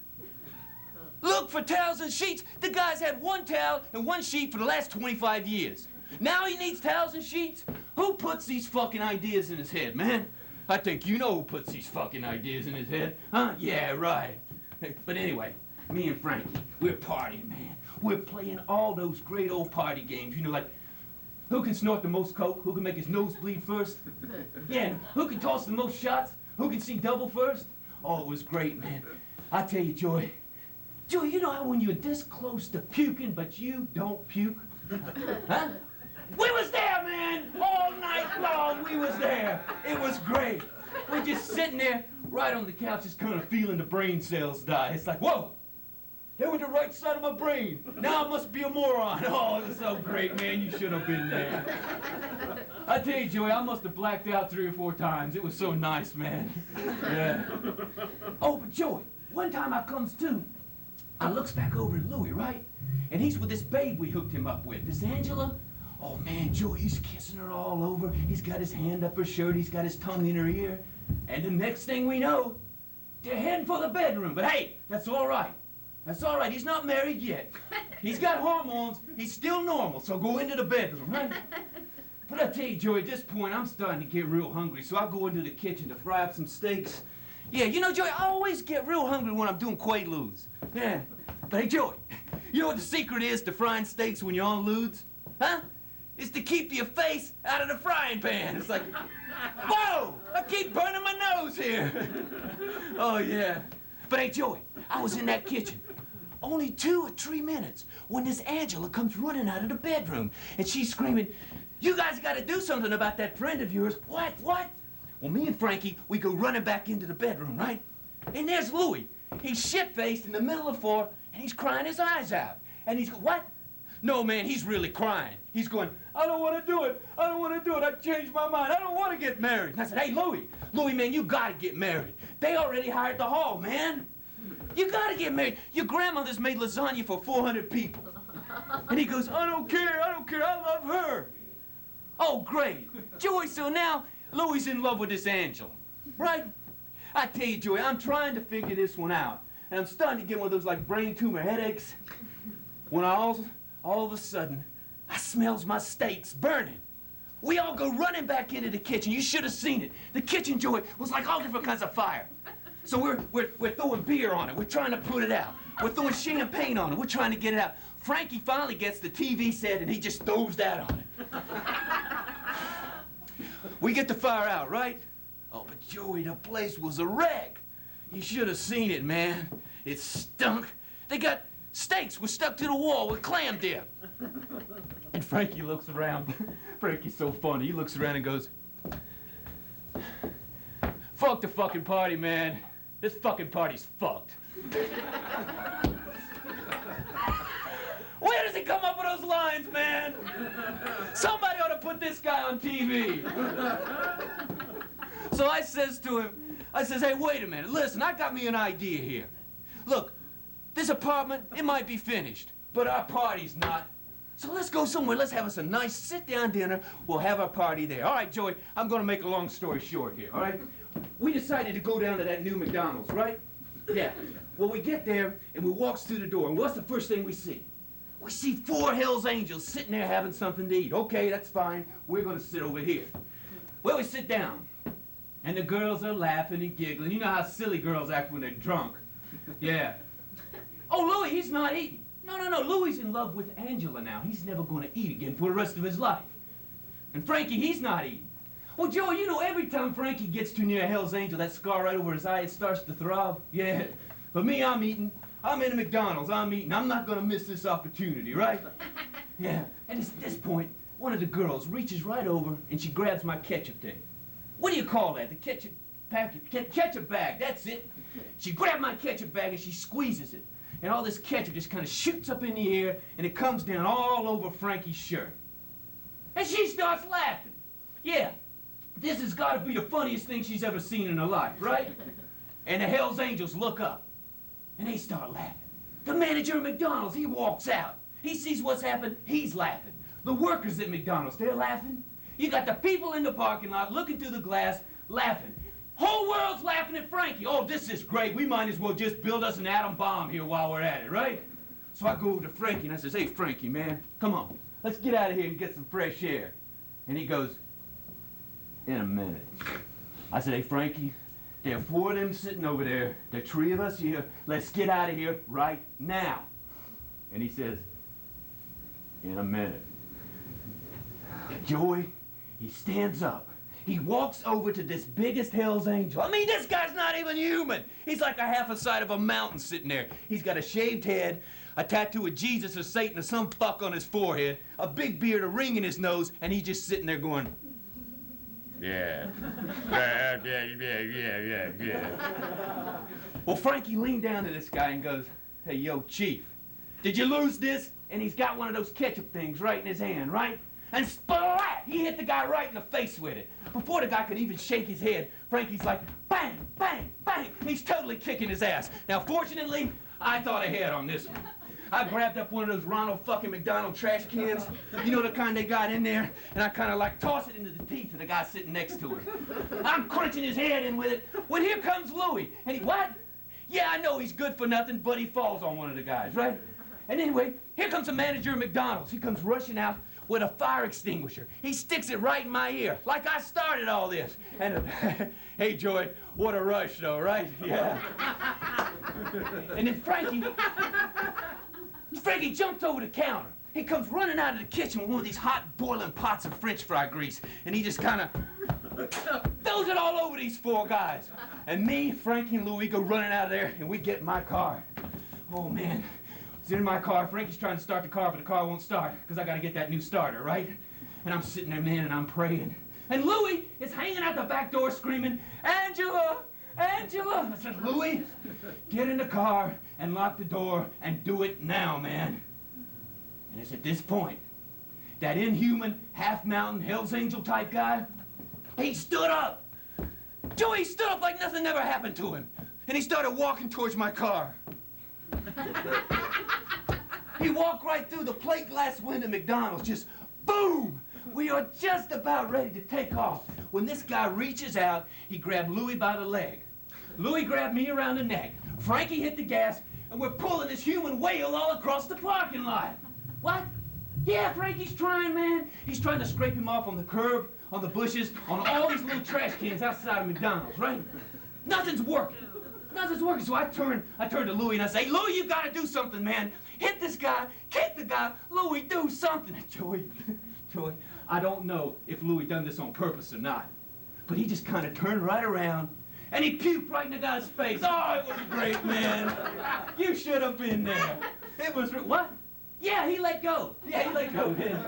Look for towels and sheets? The guy's had one towel and one sheet for the last 25 years. Now he needs towels and sheets? Who puts these fucking ideas in his head, man? I think you know who puts these fucking ideas in his head. Huh? Yeah, right. But anyway, me and Frankie, we're partying, man. We're playing all those great old party games. You know, like, who can snort the most coke? Who can make his nose bleed first? Yeah, who can toss the most shots? Who can see double first? Oh, it was great, man. I tell you, Joey, you know how when you're this close to puking, but you don't puke? Huh? We was there, man! All night long, we was there. It was great. We're just sitting there, right on the couch, just kind of feeling the brain cells die. It's like, whoa! They were the right side of my brain. Now I must be a moron. Oh, it was so great, man. You should have been there. I tell you, Joey, I must have blacked out 3 or 4 times. It was so nice, man. Yeah. Oh, but Joey, one time I comes to, I looks back over at Louis, right? And he's with this babe we hooked him up with, this Angela. Oh, man, Joey, he's kissing her all over. He's got his hand up her shirt. He's got his tongue in her ear. And the next thing we know, they're heading for the bedroom. But hey, that's all right. That's all right. He's not married yet. He's got hormones. He's still normal, so go into the bedroom, right? But I tell you, Joey, at this point, I'm starting to get real hungry, so I go into the kitchen to fry up some steaks. Yeah, you know, Joey, I always get real hungry when I'm doing Quaaludes. Yeah. But hey, Joey, you know what the secret is to frying steaks when you're on ludes? Huh? It's to keep your face out of the frying pan. It's like, whoa, I keep burning my nose here. Oh, yeah. But hey, Joey, I was in that kitchen. only 2 or 3 minutes when this Angela comes running out of the bedroom. And she's screaming, "You guys got to do something about that friend of yours." What? Well, me and Frankie, we go running back into the bedroom, right? And there's Louis. He's shit-faced in the middle of the floor, and he's crying his eyes out. And he's, what? No, man, he's really crying. He's going, "I don't want to do it. I don't want to do it. I changed my mind. I don't want to get married." And I said, "Hey, Louis, man, you got to get married. They already hired the hall, man. You got to get married. Your grandmother's made lasagna for 400 people. And he goes, "I don't care. I love her." Oh, great. Joey, so now Louis in love with this Angela, right? I tell you, Joey, I'm trying to figure this one out. And I'm starting to get one of those, like, brain tumor headaches. When all of a sudden, I smells my steaks burning. We all go running back into the kitchen. You should have seen it. The kitchen, Joey, was like all different kinds of fire. So we're throwing beer on it. We're trying to put it out. We're throwing champagne on it. We're trying to get it out. Frankie finally gets the TV set, and he just throws that on it. We get the fire out, right? Oh, but Joey, the place was a wreck. You should have seen it, man. It stunk. They got steaks was stuck to the wall with clam dip. And Frankie looks around. Frankie's so funny. He looks around and goes, "Fuck the fucking party, man. This fucking party's fucked." Where does he come up with those lines, man? Somebody ought to put this guy on TV. So I says to him, "Hey, wait a minute. Listen, I got me an idea here. Look, this apartment, it might be finished, but our party's not. So let's go somewhere. Let's have us a nice sit-down dinner. We'll have our party there." All right, Joey, I'm going to make a long story short here, all right? We decided to go down to that new McDonald's, right? Yeah. Well, we get there, and we walks through the door, and what's the first thing we see? We see 4 Hell's Angels sitting there having something to eat. Okay, that's fine. We're going to sit over here. Well, we sit down, and the girls are laughing and giggling. You know how silly girls act when they're drunk. Yeah. Oh, Louis, he's not eating. No, Louis in love with Angela now. He's never going to eat again for the rest of his life. And Frankie, he's not eating. Well, Joey, you know, every time Frankie gets too near a Hell's Angel, that scar right over his eye, it starts to throb. Yeah. But me, I'm eating. I'm in a McDonald's. I'm eating. I'm not going to miss this opportunity, right? Yeah. And at this point, one of the girls reaches right over, and she grabs my ketchup thing. What do you call that? The ketchup packet? Ketchup bag. That's it. She grabbed my ketchup bag, and she squeezes it. And all this ketchup just kind of shoots up in the air, and it comes down all over Frankie's shirt. And she starts laughing. Yeah, this has got to be the funniest thing she's ever seen in her life, right? And the Hell's Angels look up, and they start laughing. The manager of McDonald's, he walks out. He sees what's happened, he's laughing. The workers at McDonald's, they're laughing. You got the people in the parking lot looking through the glass, laughing. Whole world's laughing at Frankie. Oh, this is great. We might as well just build us an atom bomb here while we're at it, right? So I go over to Frankie and I says, "Hey, Frankie, man, come on. Let's get out of here and get some fresh air." And he goes, "In a minute." I said, "Hey, Frankie, there are 4 of them sitting over there. There are 3 of us here. Let's get out of here right now." And he says, "In a minute." Joey, he stands up. He walks over to this biggest Hell's Angel. I mean, this guy's not even human. He's like a half a side of a mountain sitting there. He's got a shaved head, a tattoo of Jesus or Satan or some fuck on his forehead, a big beard, a ring in his nose, and he's just sitting there going, "Yeah. Yeah. Well, Frankie leaned down to this guy and goes, "Hey, yo, Chief, did you lose this?" And he's got one of those ketchup things right in his hand, right? And splat! He hit the guy right in the face with it. Before the guy could even shake his head, Frankie's like, bang, bang, bang. He's totally kicking his ass. Now, fortunately, I thought ahead on this one. I grabbed up one of those Ronald fucking McDonald trash cans. You know the kind they got in there? And I kind of like toss it into the teeth of the guy sitting next to him. I'm crunching his head in with it. When here comes Louis. And he, what? Yeah, I know he's good for nothing, but he falls on one of the guys, right? And anyway, here comes the manager of McDonald's. He comes rushing out with a fire extinguisher. He sticks it right in my ear, like I started all this. And, hey, Joey, what a rush, though, right? Yeah. And then Frankie jumped over the counter. He comes running out of the kitchen with one of these hot boiling pots of French fry grease, and he just kind of throws it all over these 4 guys. And me, Frankie, and Louis go running out of there, and we get in my car. Oh, man. He's in my car. Frankie's trying to start the car, but the car won't start because I got to get that new starter, right? And I'm sitting there, man, and I'm praying. And Louie is hanging out the back door screaming, Angela, Angela. I said, Louie, get in the car and lock the door and do it now, man. And it's at this point, that inhuman, half-mountain, Hell's Angel type guy, he stood up. Joey stood up like nothing ever happened to him. And he started walking towards my car. He walked right through the plate glass window of McDonald's, just boom! We are just about ready to take off. When this guy reaches out, he grabbed Louie by the leg. Louie grabbed me around the neck. Frankie hit the gas, and we're pulling this human whale all across the parking lot. What? Yeah, Frankie's trying, man. He's trying to scrape him off on the curb, on the bushes, on all these little trash cans outside of McDonald's, right? Nothing's working. Nothing's working. So I turn to Louie and I say, Louie, you gotta do something, man. Hit this guy, kick the guy. Louie, do something. Joey, I don't know if Louie done this on purpose or not, but he just kind of turned right around and he puked right in the guy's face. Oh, it was great, man. You should have been there. It was, what? Yeah, he let go. Yeah, he let go, yeah.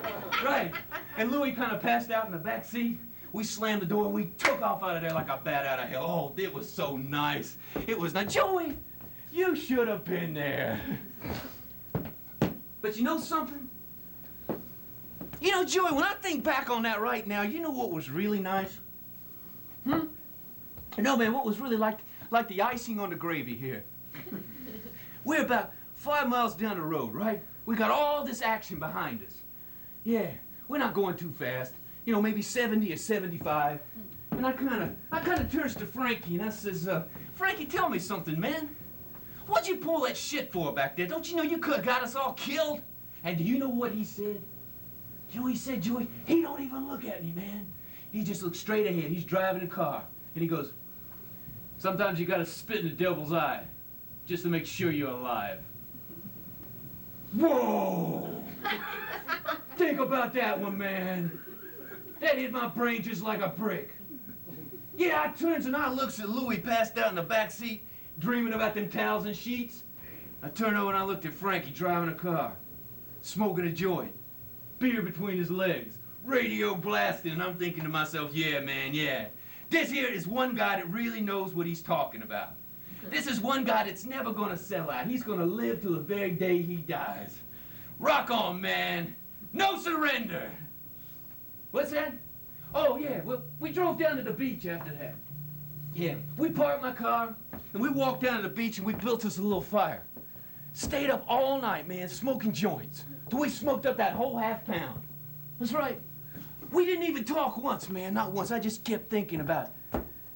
Right. And Louie kind of passed out in the back seat. We slammed the door and we took off out of there like a bat out of hell. Oh, it was so nice. It was nice. Joey, you should have been there. But you know something? You know, Joey, when I think back on that right now, you know what was really nice? No, man, what was really like the icing on the gravy here? We're about 5 miles down the road, right? We got all this action behind us. Yeah, we're not going too fast. You know, maybe 70 or 75. And I kind of turns to Frankie and I says, Frankie, tell me something, man. What'd you pull that shit for back there? Don't you know you could have got us all killed? And do you know what he said? You know what he said, Joey? He don't even look at me, man. He just looks straight ahead. He's driving a car. And he goes, sometimes you gotta spit in the devil's eye just to make sure you're alive. Whoa! Think about that one, man. That hit my brain just like a brick. Yeah, I turns and I looks at Louie passed out in the back seat, dreaming about them towels and sheets. I turned over and I looked at Frankie driving a car, smoking a joint, beer between his legs, radio blasting, and I'm thinking to myself, yeah, man, yeah. This here is one guy that really knows what he's talking about. This is one guy that's never gonna sell out. He's gonna live till the very day he dies. Rock on, man. No surrender. What's that? Oh, yeah, well, we drove down to the beach after that. Yeah, we parked my car, and we walked down to the beach, and we built us a little fire. Stayed up all night, man, smoking joints, till we smoked up that whole half pound. That's right. We didn't even talk once, man, not once. I just kept thinking about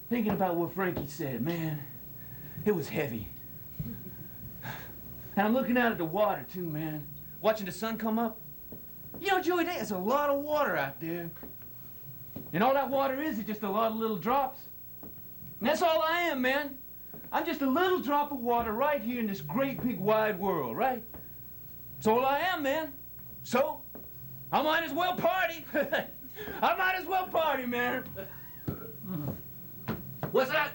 what Frankie said, man. It was heavy. And I'm looking out at the water, too, man, watching the sun come up. You know, Joey, there's a lot of water out there. And all that water is just a lot of little drops. And that's all I am, man. I'm just a little drop of water right here in this great big wide world, right? That's all I am, man. So, I might as well party. I might as well party, man. What's that?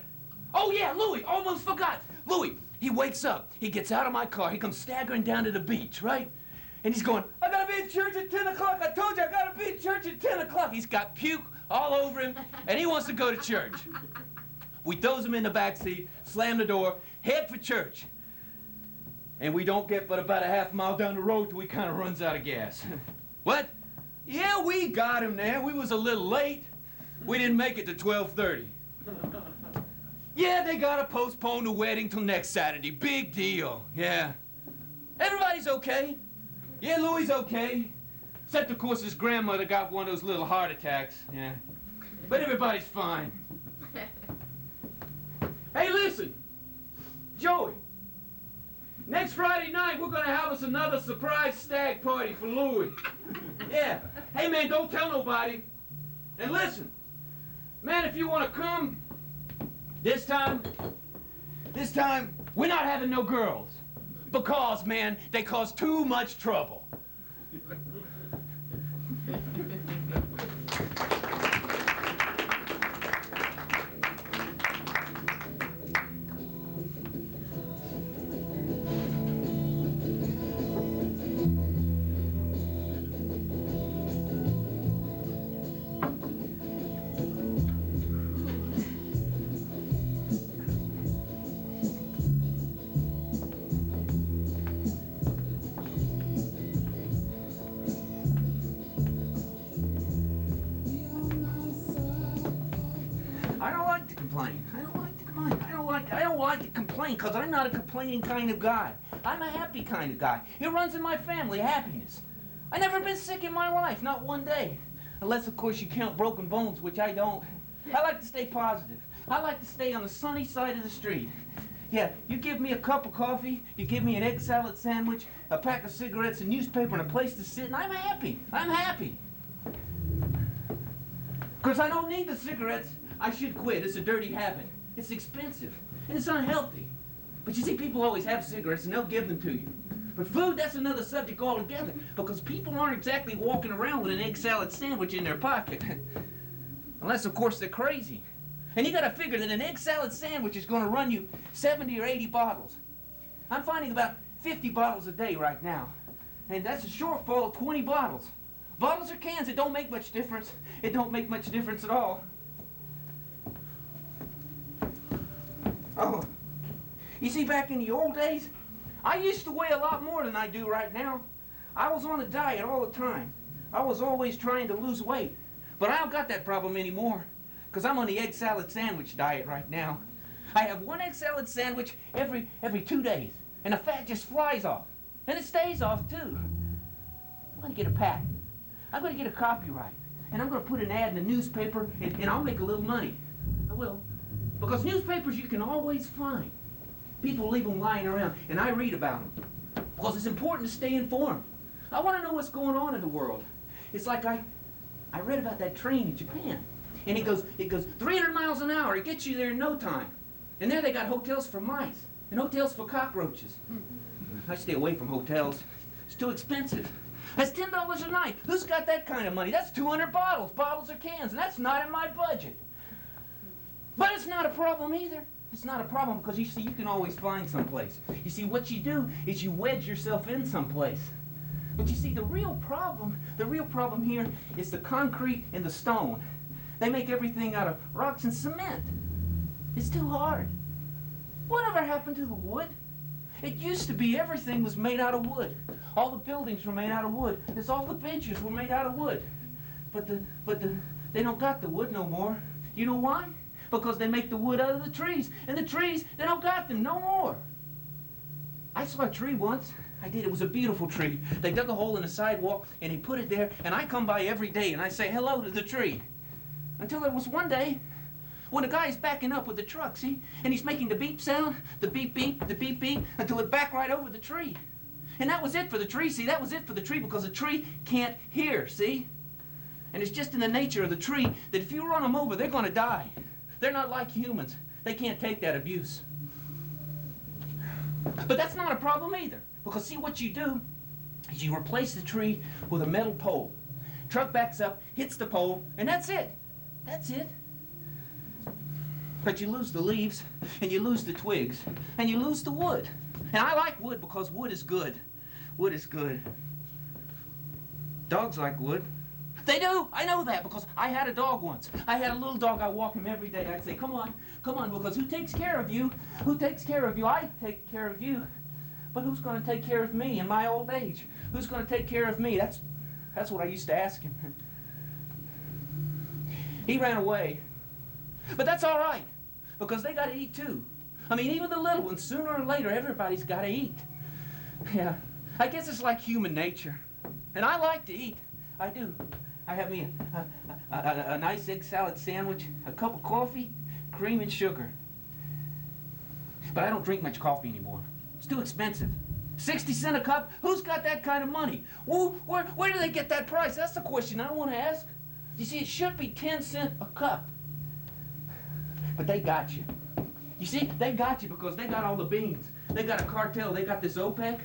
Oh, yeah, Louie, almost forgot. Louie, he wakes up. He gets out of my car. He comes staggering down to the beach, right? And he's going, I gotta be in church at 10 o'clock. I told you I gotta be in church at 10 o'clock. He's got puke all over him, and he wants to go to church. We throws him in the back seat, slam the door, head for church. And we don't get but about a half mile down the road till we kind of runs out of gas. What? Yeah, we got him there. We was a little late. We didn't make it to 12:30. Yeah, they gotta postpone the wedding till next Saturday. Big deal, yeah. Everybody's okay. Yeah, Louie's okay. Except, of course, his grandmother got one of those little heart attacks, yeah. But everybody's fine. Hey, listen, Joey, next Friday night, we're gonna have us another surprise stag party for Louie. Yeah. Hey, man, don't tell nobody. And listen, man, if you wanna come, this time, we're not having no girls. Because, man, they cause too much trouble. don't like to complain, because I'm not a complaining kind of guy. I'm a happy kind of guy. It runs in my family, happiness. I've never been sick in my life, not one day. Unless, of course, you count broken bones, which I don't. I like to stay positive. I like to stay on the sunny side of the street. Yeah, you give me a cup of coffee, you give me an egg salad sandwich, a pack of cigarettes, a newspaper, and a place to sit, and I'm happy. I'm happy. Because I don't need the cigarettes. I should quit. It's a dirty habit. It's expensive, and it's unhealthy. But you see, people always have cigarettes, and they'll give them to you. But food, that's another subject altogether, because people aren't exactly walking around with an egg salad sandwich in their pocket. Unless, of course, they're crazy. And you got to figure that an egg salad sandwich is going to run you 70 or 80 bottles. I'm finding about 50 bottles a day right now. And that's a shortfall of 20 bottles. Bottles or cans, it don't make much difference. It don't make much difference at all. Oh, you see, back in the old days, I used to weigh a lot more than I do right now. I was on a diet all the time. I was always trying to lose weight. But I don't got that problem anymore, because I'm on the egg salad sandwich diet right now. I have one egg salad sandwich every 2 days, and the fat just flies off. And it stays off, too. I'm going to get a patent. I'm going to get a copyright. And I'm going to put an ad in the newspaper, and I'll make a little money. I will. Because newspapers you can always find. People leave them lying around, and I read about them. Because it's important to stay informed. I want to know what's going on in the world. It's like I read about that train in Japan. And it goes 300 miles an hour. It gets you there in no time. And there they got hotels for mice and hotels for cockroaches. I stay away from hotels. It's too expensive. That's $10 a night. Who's got that kind of money? That's 200 bottles or cans, and that's not in my budget. But it's not a problem either. It's not a problem because, you see, you can always find someplace. You see, what you do is you wedge yourself in someplace. But you see, the real problem here is the concrete and the stone. They make everything out of rocks and cement. It's too hard. Whatever happened to the wood? It used to be everything was made out of wood. All the buildings were made out of wood. It's all the benches were made out of wood. But they don't got the wood no more. You know why? Because they make the wood out of the trees. And the trees, they don't got them no more. I saw a tree once. I did. It was a beautiful tree. They dug a hole in the sidewalk and they put it there, and I come by every day and I say hello to the tree. Until there was one day when the guy's backing up with the truck, see? And he's making the beep sound, the beep beep, the beep beep, until it backed right over the tree. And that was it for the tree, see? That was it for the tree because the tree can't hear, see? And it's just in the nature of the tree that if you run them over, they're going to die. They're not like humans. They can't take that abuse. But that's not a problem either. Because see, what you do is you replace the tree with a metal pole. Truck backs up, hits the pole, and that's it. That's it. But you lose the leaves, and you lose the twigs, and you lose the wood. And I like wood because wood is good. Wood is good. Dogs like wood. They do. I know that because I had a dog once. I had a little dog. I walk him every day. I'd say, come on, because who takes care of you? Who takes care of you? I take care of you. But who's going to take care of me in my old age? Who's going to take care of me? That's what I used to ask him. He ran away. But that's all right, because they got to eat too. I mean, even the little ones, sooner or later, everybody's got to eat. Yeah, I guess it's like human nature. And I like to eat. I do. I have me a nice egg salad sandwich, a cup of coffee, cream and sugar. But I don't drink much coffee anymore. It's too expensive. 60 cents a cup? Who's got that kind of money? Where do they get that price? That's the question I want to ask. You see, it should be 10 cents a cup. But they got you. You see, they got you because they got all the beans. They got a cartel. They got this OPEC.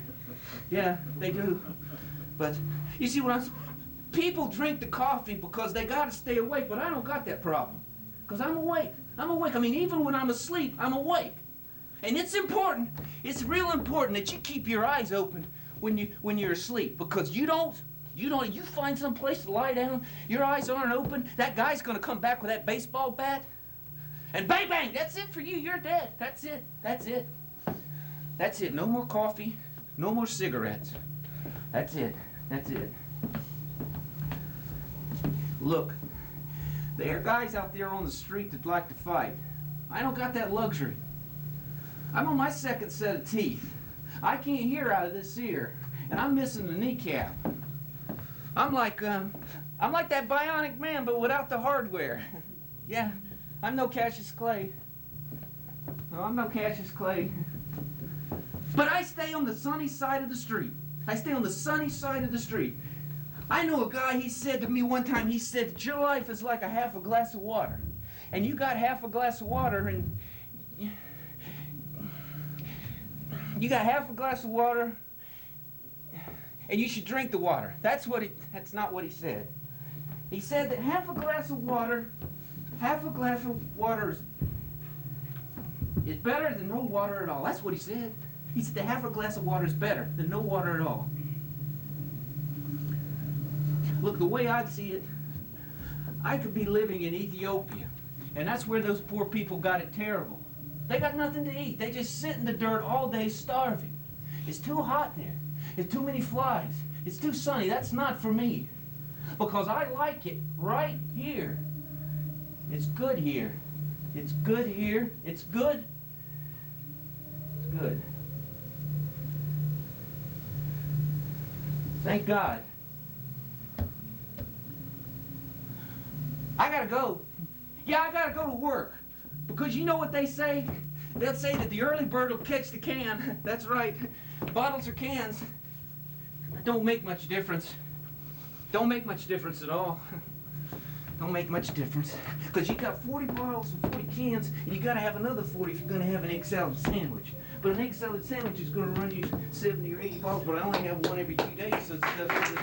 Yeah, they do. But you see what people drink the coffee because they got to stay awake, but I don't got that problem. Because I'm awake. I'm awake. I mean, even when I'm asleep, I'm awake. And it's important. It's real important that you keep your eyes open when you're asleep, because you find some place to lie down, your eyes aren't open, that guy's going to come back with that baseball bat, and bang, bang, that's it for you. You're dead. That's it. That's it. That's it. No more coffee. No more cigarettes. That's it. That's it. Look, there are guys out there on the street that like to fight. I don't got that luxury. I'm on my second set of teeth. I can't hear out of this ear, and I'm missing the kneecap. I'm like that bionic man, but without the hardware. Yeah, I'm no Cassius Clay. No, I'm no Cassius Clay. But I stay on the sunny side of the street. I stay on the sunny side of the street. I know a guy, he said to me one time, he said that your life is like a half a glass of water. And you got half a glass of water, and you got half a glass of water, and you should drink the water. That's not what he said. He said that half a glass of water is better than no water at all. That's what he said. He said that half a glass of water is better than no water at all. Look, the way I see it, I could be living in Ethiopia, and that's where those poor people got it terrible. They got nothing to eat. They just sit in the dirt all day starving. It's too hot there. There's too many flies. It's too sunny. That's not for me. Because I like it right here. It's good here. It's good here. It's good. It's good. Thank God. I gotta go. Yeah, I gotta go to work. Because you know what they say? They'll say that the early bird will catch the can. That's right. Bottles or cans don't make much difference. Don't make much difference at all. Don't make much difference. Because you got 40 bottles and 40 cans, and you gotta have another 40 if you're gonna have an egg salad sandwich. But an egg salad sandwich is gonna run you 70 or 80 bottles, but I only have one every 2 days, so it's just the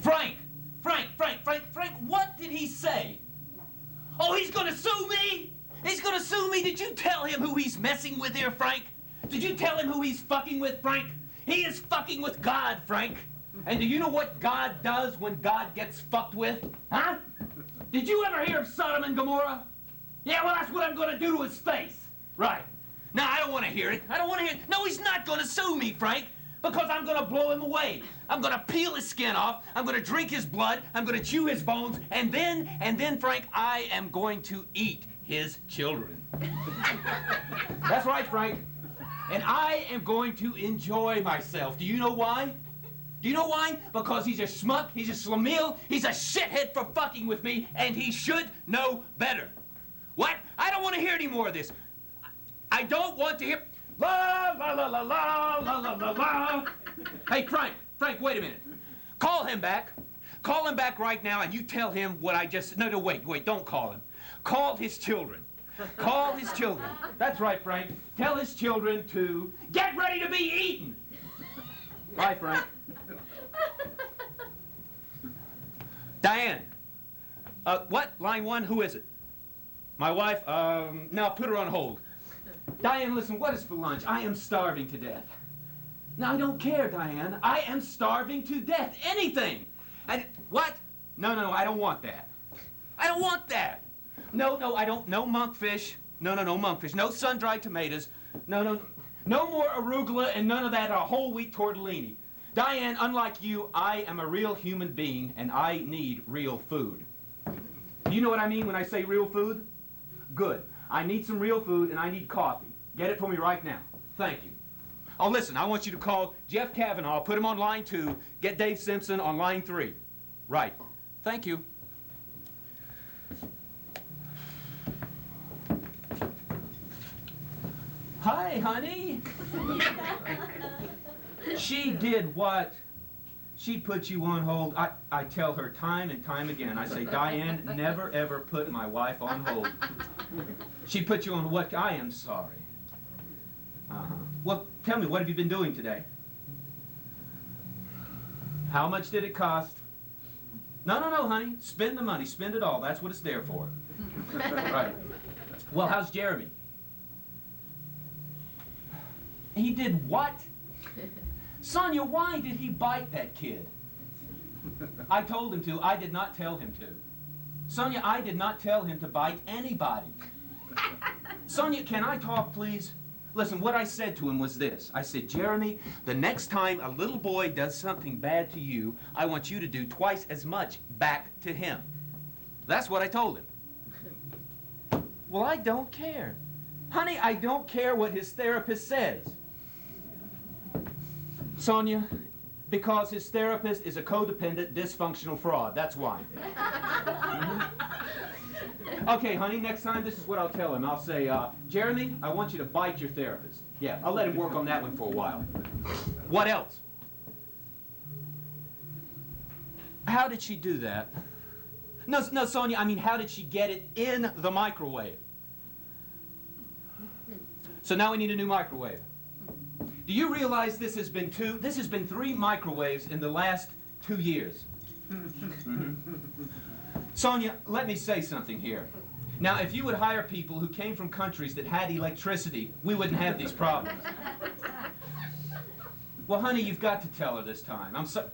Frank, what did he say? Oh, he's gonna sue me? He's gonna sue me? Did you tell him who he's messing with here, Frank? Did you tell him who he's fucking with, Frank? He is fucking with God, Frank. And do you know what God does when God gets fucked with? Huh? Did you ever hear of Sodom and Gomorrah? Yeah, well, that's what I'm gonna do to his face. Right. Now, I don't want to hear it. I don't want to hear it. No, he's not gonna sue me, Frank, because I'm gonna blow him away. I'm gonna peel his skin off. I'm gonna drink his blood. I'm gonna chew his bones. And then, Frank, I am going to eat his children. That's right, Frank. And I am going to enjoy myself. Do you know why? Do you know why? Because he's a schmuck, he's a schlemiel, he's a shithead for fucking with me, and he should know better. What? I don't want to hear any more of this. I don't want to hear... La, la, la, la, la, la, la, la, la. Hey, Frank, wait a minute. Call him back. Call him back right now, and you tell him what I just... No, wait, don't call him. Call his children. Call his children. That's right, Frank. Tell his children to get ready to be eaten. Bye, Frank. Diane. What? Line 1, who is it? My wife? No, put her on hold. Diane, listen, what is for lunch? I am starving to death. No, I don't care, Diane. I am starving to death. Anything. And what? No, I don't want that. I don't want that. No, I don't. No monkfish. No, monkfish. No sun-dried tomatoes. No more arugula and none of that whole wheat tortellini. Diane, unlike you, I am a real human being and I need real food. Do you know what I mean when I say real food? Good. I need some real food and I need coffee. Get it for me right now. Thank you. Oh, listen, I want you to call Jeff Kavanaugh, put him on line 2, get Dave Simpson on line 3. Right. Thank you. Hi, honey. She did what? She put you on hold. I tell her time and time again. I say, Diane, never ever put my wife on hold. She put you on what? I am sorry. Well, tell me, what have you been doing today? How much did it cost? No, honey. Spend the money. Spend it all. That's what it's there for. Right. Well, how's Jeremy? He did what? Sonia, why did he bite that kid? I told him to. I did not tell him to. Sonia, I did not tell him to bite anybody. Sonia, can I talk, please? Listen, what I said to him was this. I said, Jeremy, the next time a little boy does something bad to you, I want you to do twice as much back to him. That's what I told him. Well, I don't care. Honey, I don't care what his therapist says. Sonia, because his therapist is a codependent, dysfunctional fraud. That's why. Okay, honey, next time this is what I'll tell him. I'll say, Jeremy, I want you to bite your therapist. Yeah, I'll let him work on that one for a while. What else? How did she do that? No, Sonia, I mean, how did she get it in the microwave? So now we need a new microwave. Do you realize this has been 3 microwaves in the last 2 years? Sonia, let me say something here. Now, if you would hire people who came from countries that had electricity, we wouldn't have these problems. Well, honey, you've got to tell her this time. I'm so...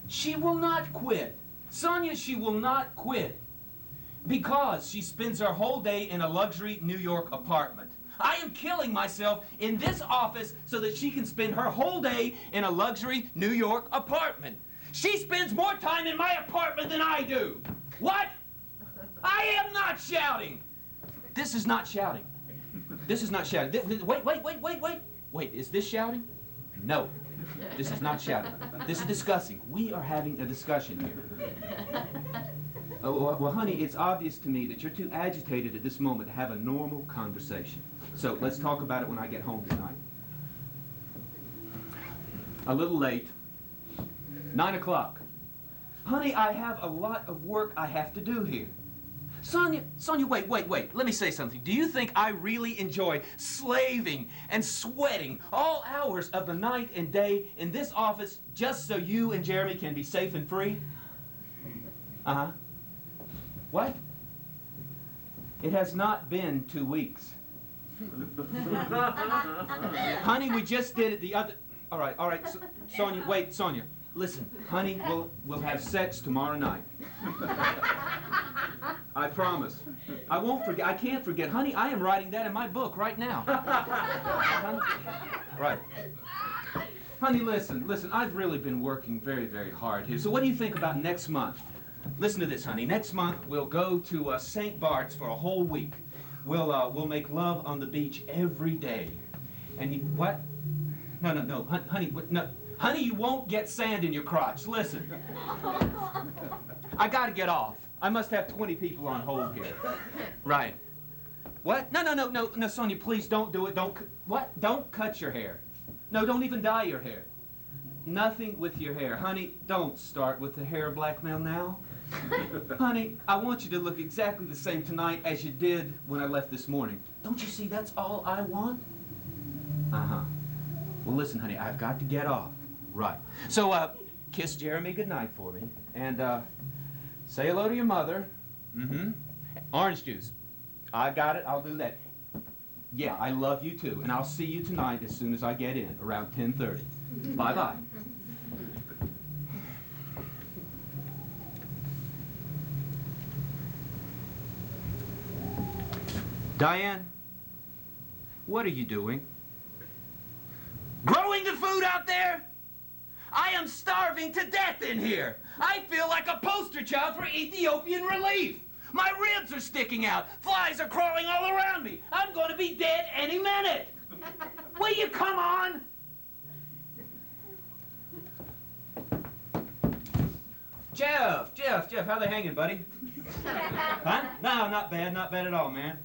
She will not quit. Sonia, she will not quit. Because she spends her whole day in a luxury New York apartment. I am killing myself in this office so that she can spend her whole day in a luxury New York apartment. She spends more time in my apartment than I do. What? I am not shouting. This is not shouting. This is not shouting. Wait, is this shouting? No. This is not shouting. This is discussing. We are having a discussion here. Well, honey, it's obvious to me that you're too agitated at this moment to have a normal conversation. So let's talk about it when I get home tonight. A little late. 9 o'clock. Honey, I have a lot of work I have to do here. Sonia, wait. Let me say something. Do you think I really enjoy slaving and sweating all hours of the night and day in this office just so you and Jeremy can be safe and free? Uh-huh. What? It has not been 2 weeks. Honey, we just did it the other... All right. Sonia, wait, Sonia. Listen, honey, we'll have sex tomorrow night. I promise. I won't forget. I can't forget. Honey, I am writing that in my book right now. Right. Honey, listen. I've really been working very, very hard here. So what do you think about next month? Listen to this, honey. Next month, we'll go to St. Bart's for a whole week. We'll make love on the beach every day. And what? No, honey, no. Honey, you won't get sand in your crotch. Listen. I gotta get off. I must have 20 people on hold here. Right. What? No, Sonia, please don't do it. What? Don't cut your hair. No, don't even dye your hair. Nothing with your hair. Honey, don't start with the hair blackmail now. Honey, I want you to look exactly the same tonight as you did when I left this morning. Don't you see that's all I want? Uh-huh. Well, listen, honey, I've got to get off. Right. So, kiss Jeremy goodnight for me. And, say hello to your mother. Mm-hmm. Orange juice. I got it. I'll do that. Yeah, I love you too. And I'll see you tonight as soon as I get in, around 10:30. Bye-bye. Diane, what are you doing? Growing the food out there? I am starving to death in here. I feel like a poster child for Ethiopian relief. My ribs are sticking out. Flies are crawling all around me. I'm going to be dead any minute. Will you come on? Jeff, how they hanging, buddy? Huh? No, not bad at all, man.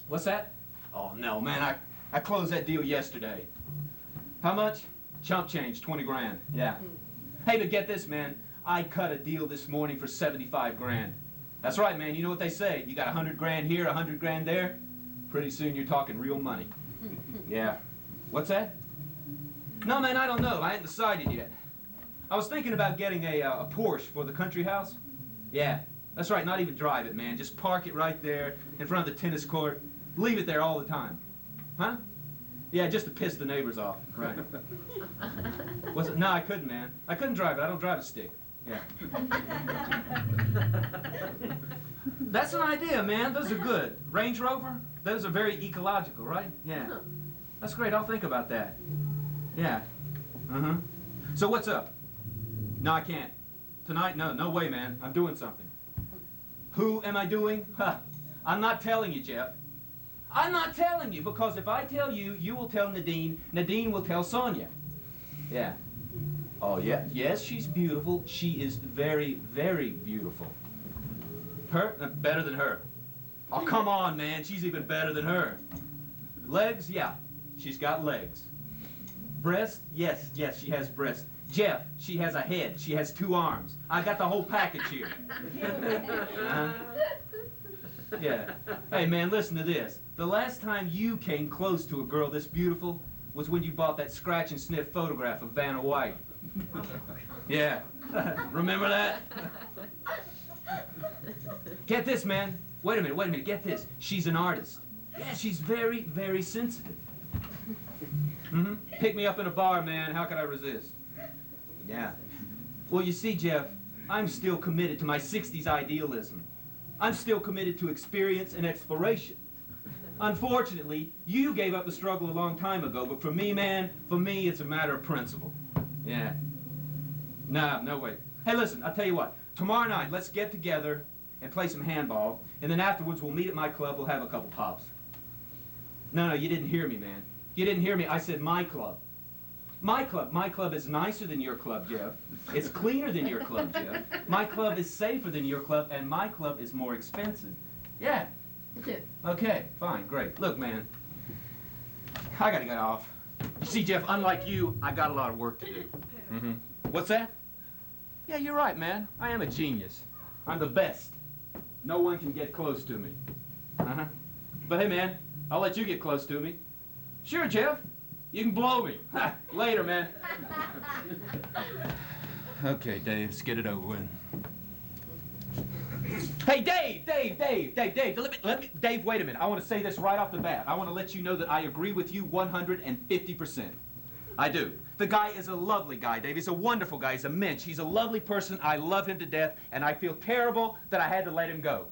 What's that? Oh, no, man, I closed that deal yesterday. How much? Chump change, 20 grand, yeah. Hey, but get this, man. I cut a deal this morning for 75 grand. That's right, man. You know what they say. You got 100 grand here, 100 grand there. Pretty soon you're talking real money. Yeah. What's that? No, man, I don't know. I ain't decided yet. I was thinking about getting a Porsche for the country house. Yeah, that's right. Not even drive it, man. Just park it right there in front of the tennis court. Leave it there all the time. Huh? Yeah, just to piss the neighbors off. Right. Was it? No, I couldn't, man. I couldn't drive it. I don't drive a stick. Yeah. That's an idea, man. Those are good. Range Rover? Those are very ecological, right? Yeah. That's great. I'll think about that. Yeah. Uh-huh. So what's up? No, I can't. Tonight? No way, man. I'm doing something. Who am I doing? Huh. I'm not telling you, Jeff. I'm not telling you, because if I tell you, you will tell Nadine. Nadine will tell Sonia. Yeah. Oh, yeah. Yes, she's beautiful. She is very, very beautiful. Her? Better than her. Oh, come on, man. She's even better than her. Legs? Yeah. She's got legs. Breast? Yes, she has breasts. Jeff, she has a head. She has 2 arms. I got the whole package here. Yeah. Hey, man, listen to this. The last time you came close to a girl this beautiful was when you bought that scratch and sniff photograph of Vanna White. Yeah. Remember that? Get this, man. Wait a minute. Get this. She's an artist. Yeah, she's very, very sensitive. Mm-hmm. Pick me up in a bar, man. How could I resist? Yeah. Well, you see, Jeff, I'm still committed to my 60s idealism. I'm still committed to experience and exploration. Unfortunately, you gave up the struggle a long time ago, but for me, man, it's a matter of principle. Yeah. No way. Hey, listen, I'll tell you what. Tomorrow night, let's get together and play some handball, and then afterwards we'll meet at my club. We'll have a couple pops. No, you didn't hear me, man. You didn't hear me. I said my club. My club. My club is nicer than your club, Jeff. It's cleaner than your club, Jeff. My club is safer than your club, and my club is more expensive. Yeah. Okay, fine, great. Look, man, I gotta get off. You see, Jeff, unlike you, I got a lot of work to do. Mm-hmm. What's that? Yeah, you're right, man. I am a genius. I'm the best. no one can get close to me. Uh-huh. But hey, man, I'll let you get close to me. Sure, Jeff. You can blow me. Later, man. Okay, Dave, let's get it over with. Hey, Dave, Dave, wait a minute. I want to say this right off the bat. I want to let you know that I agree with you 150%. I do. The guy is a lovely guy, Dave. He's a wonderful guy. He's a mensch. He's a lovely person. I love him to death, and I feel terrible that I had to let him go.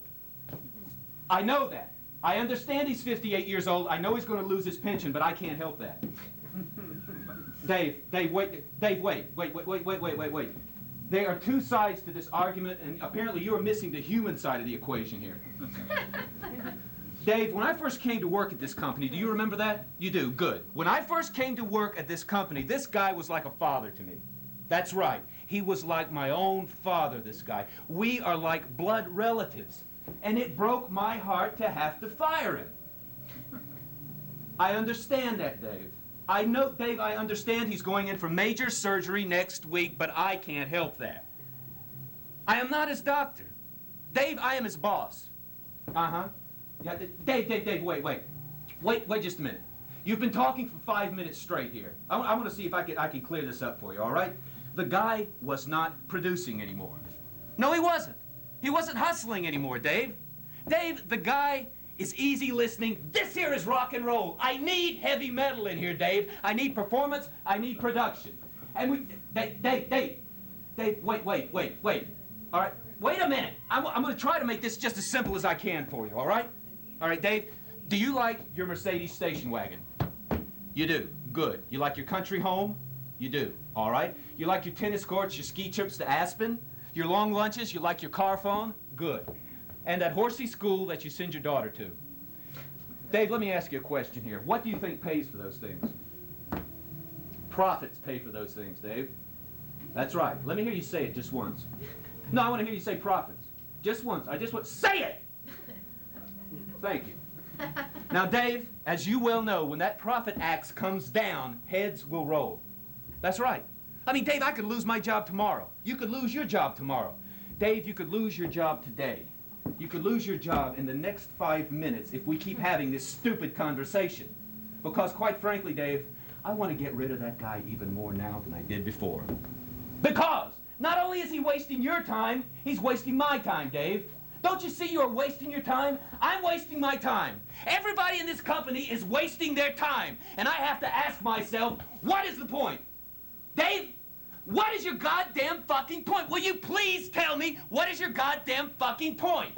I know that. I understand he's 58 years old. I know he's going to lose his pension, but I can't help that. Dave, wait. There are two sides to this argument, and apparently you are missing the human side of the equation here. Dave, when I first came to work at this company, do you remember that? You do, good. When I first came to work at this company, this guy was like a father to me. That's right. He was like my own father, this guy. We are like blood relatives. And it broke my heart to have to fire him. I understand that, Dave. I know, Dave, I understand he's going in for major surgery next week, but I can't help that. I am not his doctor. Dave, I am his boss. Uh-huh. Yeah, Dave, wait just a minute. You've been talking for 5 minutes straight here. I want to see if I can clear this up for you, all right? The guy was not producing anymore. No, he wasn't. He wasn't hustling anymore, Dave. Dave, the guy is easy listening. This here is rock and roll. I need heavy metal in here, Dave. I need performance. I need production. And Dave, wait. All right, wait a minute. I'm going to try to make this just as simple as I can for you, all right? All right, Dave, do you like your Mercedes station wagon? You do. Good. You like your country home? You do. All right. You like your tennis courts, your ski trips to Aspen? Your long lunches? You like your car phone? Good. And that horsey school that you send your daughter to? Dave, let me ask you a question here. What do you think pays for those things? Profits pay for those things, Dave. That's right. Let me hear you say it just once. No, I want to hear you say profits. Just once. I just want... Say it! Thank you. Now, Dave, as you well know, when that profit axe comes down, heads will roll. That's right. I mean, Dave, I could lose my job tomorrow. You could lose your job tomorrow. Dave, you could lose your job today. You could lose your job in the next 5 minutes if we keep having this stupid conversation. Because, quite frankly, Dave, I want to get rid of that guy even more now than I did before. Because not only is he wasting your time, he's wasting my time, Dave. Don't you see you're wasting your time? I'm wasting my time. Everybody in this company is wasting their time. And I have to ask myself, what is the point? Dave, what is your goddamn fucking point? Will you please tell me what is your goddamn fucking point?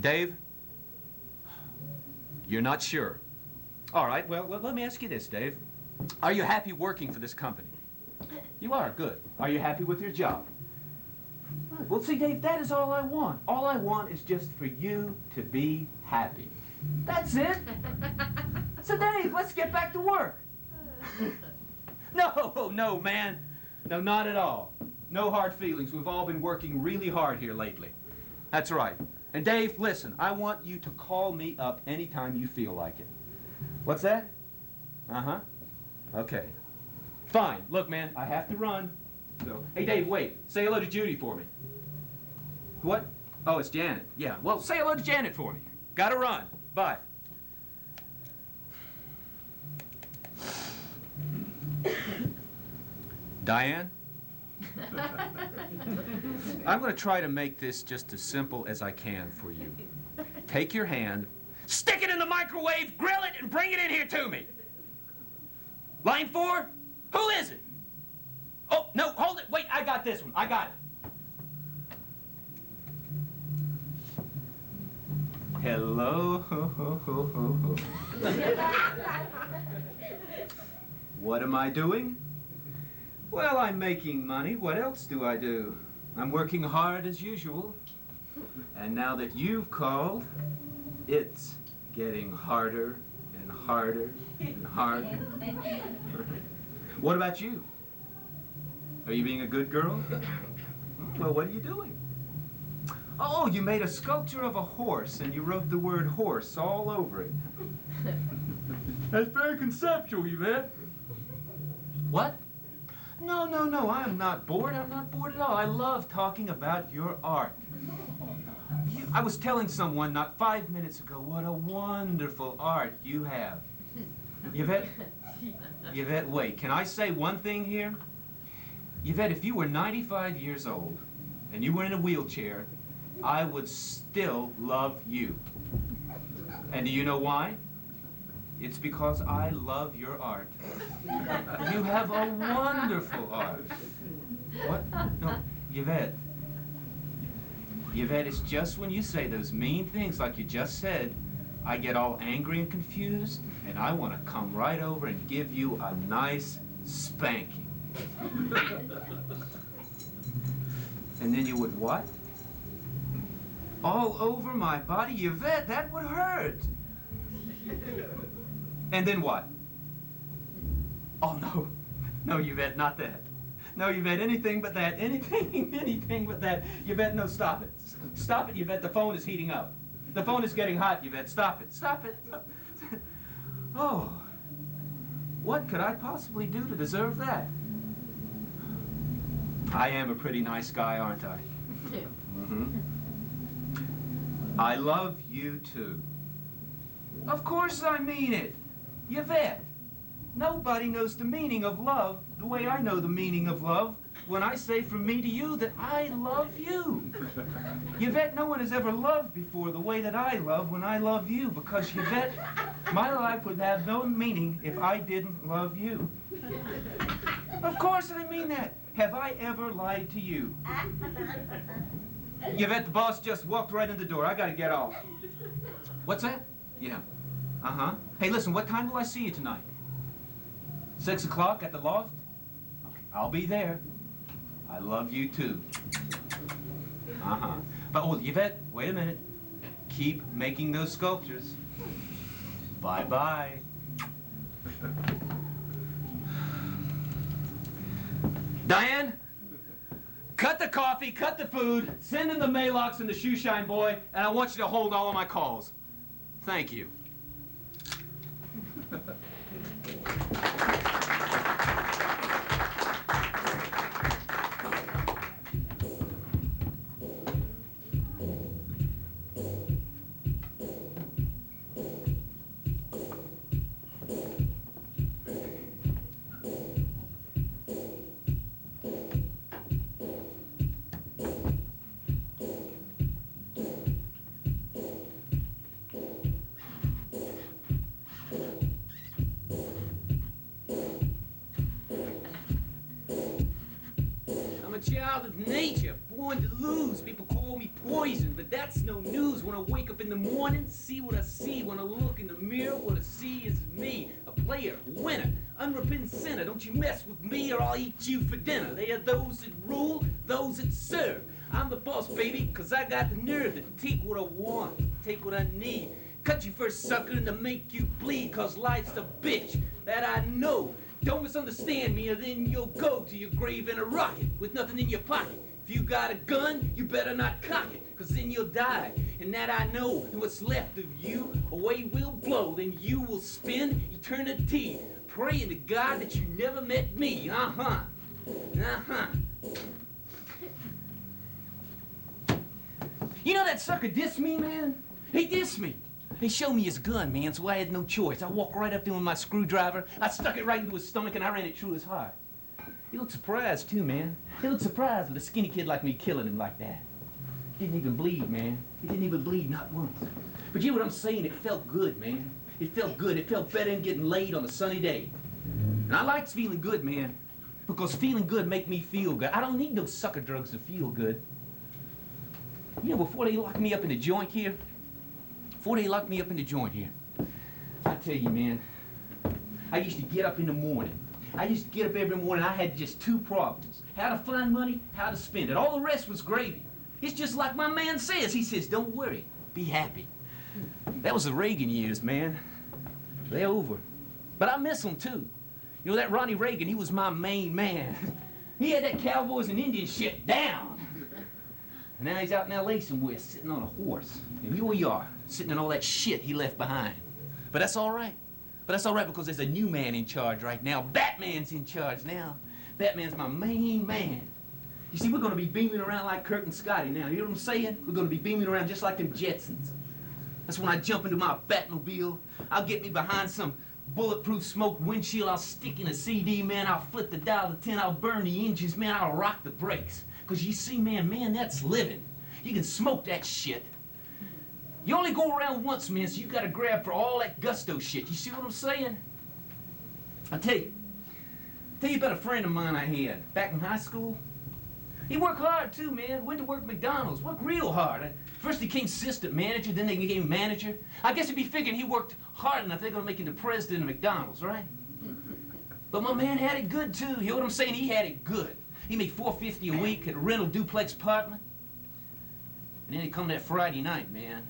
Dave, you're not sure. All right, well, let me ask you this, Dave. Are you happy working for this company? You are, good. Are you happy with your job? Right. Well, see, Dave, that is all I want. All I want is just for you to be happy. That's it. So, Dave, let's get back to work. No, man. No, not at all. No hard feelings. We've all been working really hard here lately. That's right. And, Dave, listen, I want you to call me up anytime you feel like it. What's that? Uh-huh. Okay. Fine. Look, man, I have to run. So, hey, Dave, wait. Say hello to Judy for me. What? Oh, it's Janet. Yeah. Well, say hello to Janet for me. Gotta run. Bye. Diane? I'm going to try to make this just as simple as I can for you. Take your hand, stick it in the microwave, grill it, and bring it in here to me. Line 4? Who is it? Oh, no, hold it. Wait, I got this one. I got it. Hello. What am I doing? Well, I'm making money. What else do I do? I'm working hard as usual. And now that you've called, it's getting harder and harder and harder. What about you? Are you being a good girl? Well, what are you doing? Oh, you made a sculpture of a horse and you wrote the word horse all over it. That's very conceptual, you bet. What? No, no, no, I am not bored. I'm not bored at all. I love talking about your art. I was telling someone not 5 minutes ago what a wonderful art you have. Yvette, wait, can I say one thing here? Yvette, if you were 95 years old and you were in a wheelchair, I would still love you. And do you know why? It's because I love your art. You have a wonderful art. What? No, Yvette. Yvette, it's just when you say those mean things like you just said, I get all angry and confused, and I want to come right over and give you a nice spanking. And then you would what? All over my body? Yvette, that would hurt. And then what? Oh, no. No, Yvette, not that. No, Yvette, anything but that. Anything but that. Yvette, no, stop it. Stop it, Yvette. The phone is heating up. The phone is getting hot, Yvette. Stop it. Stop it. Oh. What could I possibly do to deserve that? I am a pretty nice guy, aren't I? Mm-hmm. I love you, too. Of course I mean it. Yvette, nobody knows the meaning of love the way I know the meaning of love when I say from me to you that I love you. Yvette, no one has ever loved before the way that I love when I love you, because Yvette, my life would have no meaning if I didn't love you. Of course I mean that. Have I ever lied to you? Yvette, the boss just walked right in the door. I gotta get off. What's that? Yeah. Uh-huh. Hey, listen, what time will I see you tonight? 6 o'clock at the loft? Okay, I'll be there. I love you too. Uh-huh. But, oh, Yvette, wait a minute. Keep making those sculptures. Bye-bye. Diane, cut the coffee, cut the food, send in the Maylocks and the shoeshine boy, and I want you to hold all of my calls. Thank you. Child of nature, born to lose. People call me poison, but that's no news. When I wake up in the morning, see what I see. When I look in the mirror, what I see is me. A player, a winner, unrepentant sinner. Don't you mess with me or I'll eat you for dinner. They are those that rule, those that serve. I'm the boss, baby, cause I got the nerve to take what I want, take what I need. Cut you first, sucker, and to make you bleed, cause life's a bitch, that I know. Don't misunderstand me, or then you'll go to your grave in a rocket with nothing in your pocket. If you got a gun, you better not cock it, cause then you'll die. And that I know, and what's left of you, away will blow. Then you will spend eternity praying to God that you never met me. Uh-huh. Uh-huh. You know that sucker dissed me, man? He dissed me. He showed me his gun, man, so I had no choice. I walked right up to him with my screwdriver. I stuck it right into his stomach, and I ran it through his heart. He looked surprised, too, man. He looked surprised with a skinny kid like me killing him like that. He didn't even bleed, man. He didn't even bleed, not once. But you know what I'm saying? It felt good, man. It felt good. It felt better than getting laid on a sunny day. And I likes feeling good, man, because feeling good make me feel good. I don't need no sucker drugs to feel good. You know, before they locked me up in the joint here, I tell you, man, I used to get up in the morning. I used to get up every morning. I had just two problems: how to find money, how to spend it. All the rest was gravy. It's just like my man says. He says, don't worry, be happy. That was the Reagan years, man. They're over. But I miss them, too. You know, that Ronnie Reagan, he was my main man. He had that Cowboys and Indians shit down. And now he's out in L.A. somewhere, sitting on a horse. And here we are, sitting in all that shit he left behind. But that's all right. But that's all right, because there's a new man in charge right now. Batman's in charge now. Batman's my main man. You see, we're going to be beaming around like Kirk and Scotty now. You know what I'm saying? We're going to be beaming around just like them Jetsons. That's when I jump into my Batmobile. I'll get me behind some bulletproof smoke windshield. I'll stick in a CD, man. I'll flip the dial to 10. I'll burn the engines, man. I'll rock the brakes. Because you see, man, that's living. You can smoke that shit. You only go around once, man, so you got to grab for all that gusto shit. You see what I'm saying? I'll tell you about a friend of mine I had back in high school. He worked hard too, man. Went to work at McDonald's. Worked real hard. First he became assistant manager, then they gave him manager. I guess if he figured he worked hard enough, they're gonna make him the president of McDonald's, right? But my man had it good too. You know what I'm saying? He had it good. He made $450 a week at a rental duplex apartment. And then he come that Friday night, man.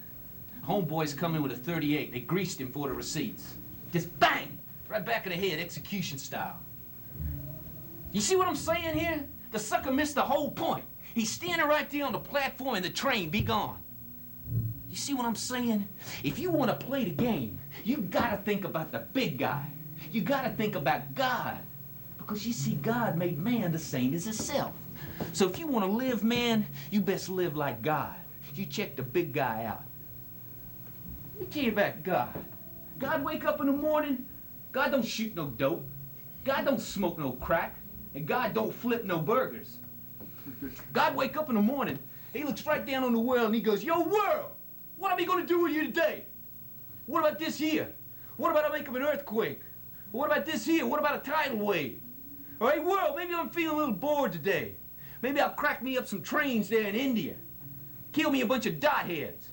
Homeboys come in with a .38. They greased him for the receipts. Just bang! Right back of the head, execution style. You see what I'm saying here? The sucker missed the whole point. He's standing right there on the platform and the train be gone. You see what I'm saying? If you want to play the game, you gotta think about the big guy. You gotta think about God. Because you see, God made man the same as himself. So if you want to live, man, you best live like God. You check the big guy out. Let me tell you about God. God wake up in the morning, God don't shoot no dope. God don't smoke no crack. And God don't flip no burgers. God wake up in the morning, he looks right down on the world and he goes, yo world, what am I going to do with you today? What about this here? What about I make of an earthquake? What about this here? What about a tidal wave? All right, world, maybe I'm feeling a little bored today. Maybe I'll crack me up some trains there in India. Kill me a bunch of dot heads.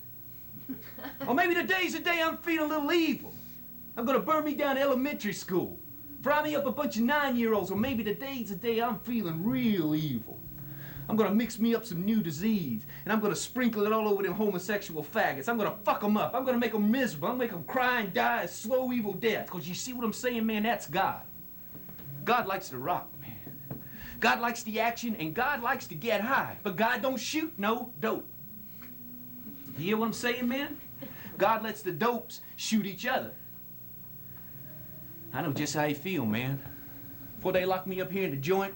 Or maybe today's the day I'm feeling a little evil. I'm going to burn me down to elementary school. Fry me up a bunch of 9-year-olds, or maybe today's the day I'm feeling real evil. I'm gonna mix me up some new disease, and I'm gonna sprinkle it all over them homosexual faggots. I'm gonna fuck them up. I'm gonna make them miserable. I'm gonna make them cry and die a slow, evil death. Because you see what I'm saying, man? That's God. God likes to rock, man. God likes the action, and God likes to get high. But God don't shoot no dope. You hear what I'm saying, man? God lets the dopes shoot each other. I know just how you feel, man. Before they locked me up here in the joint,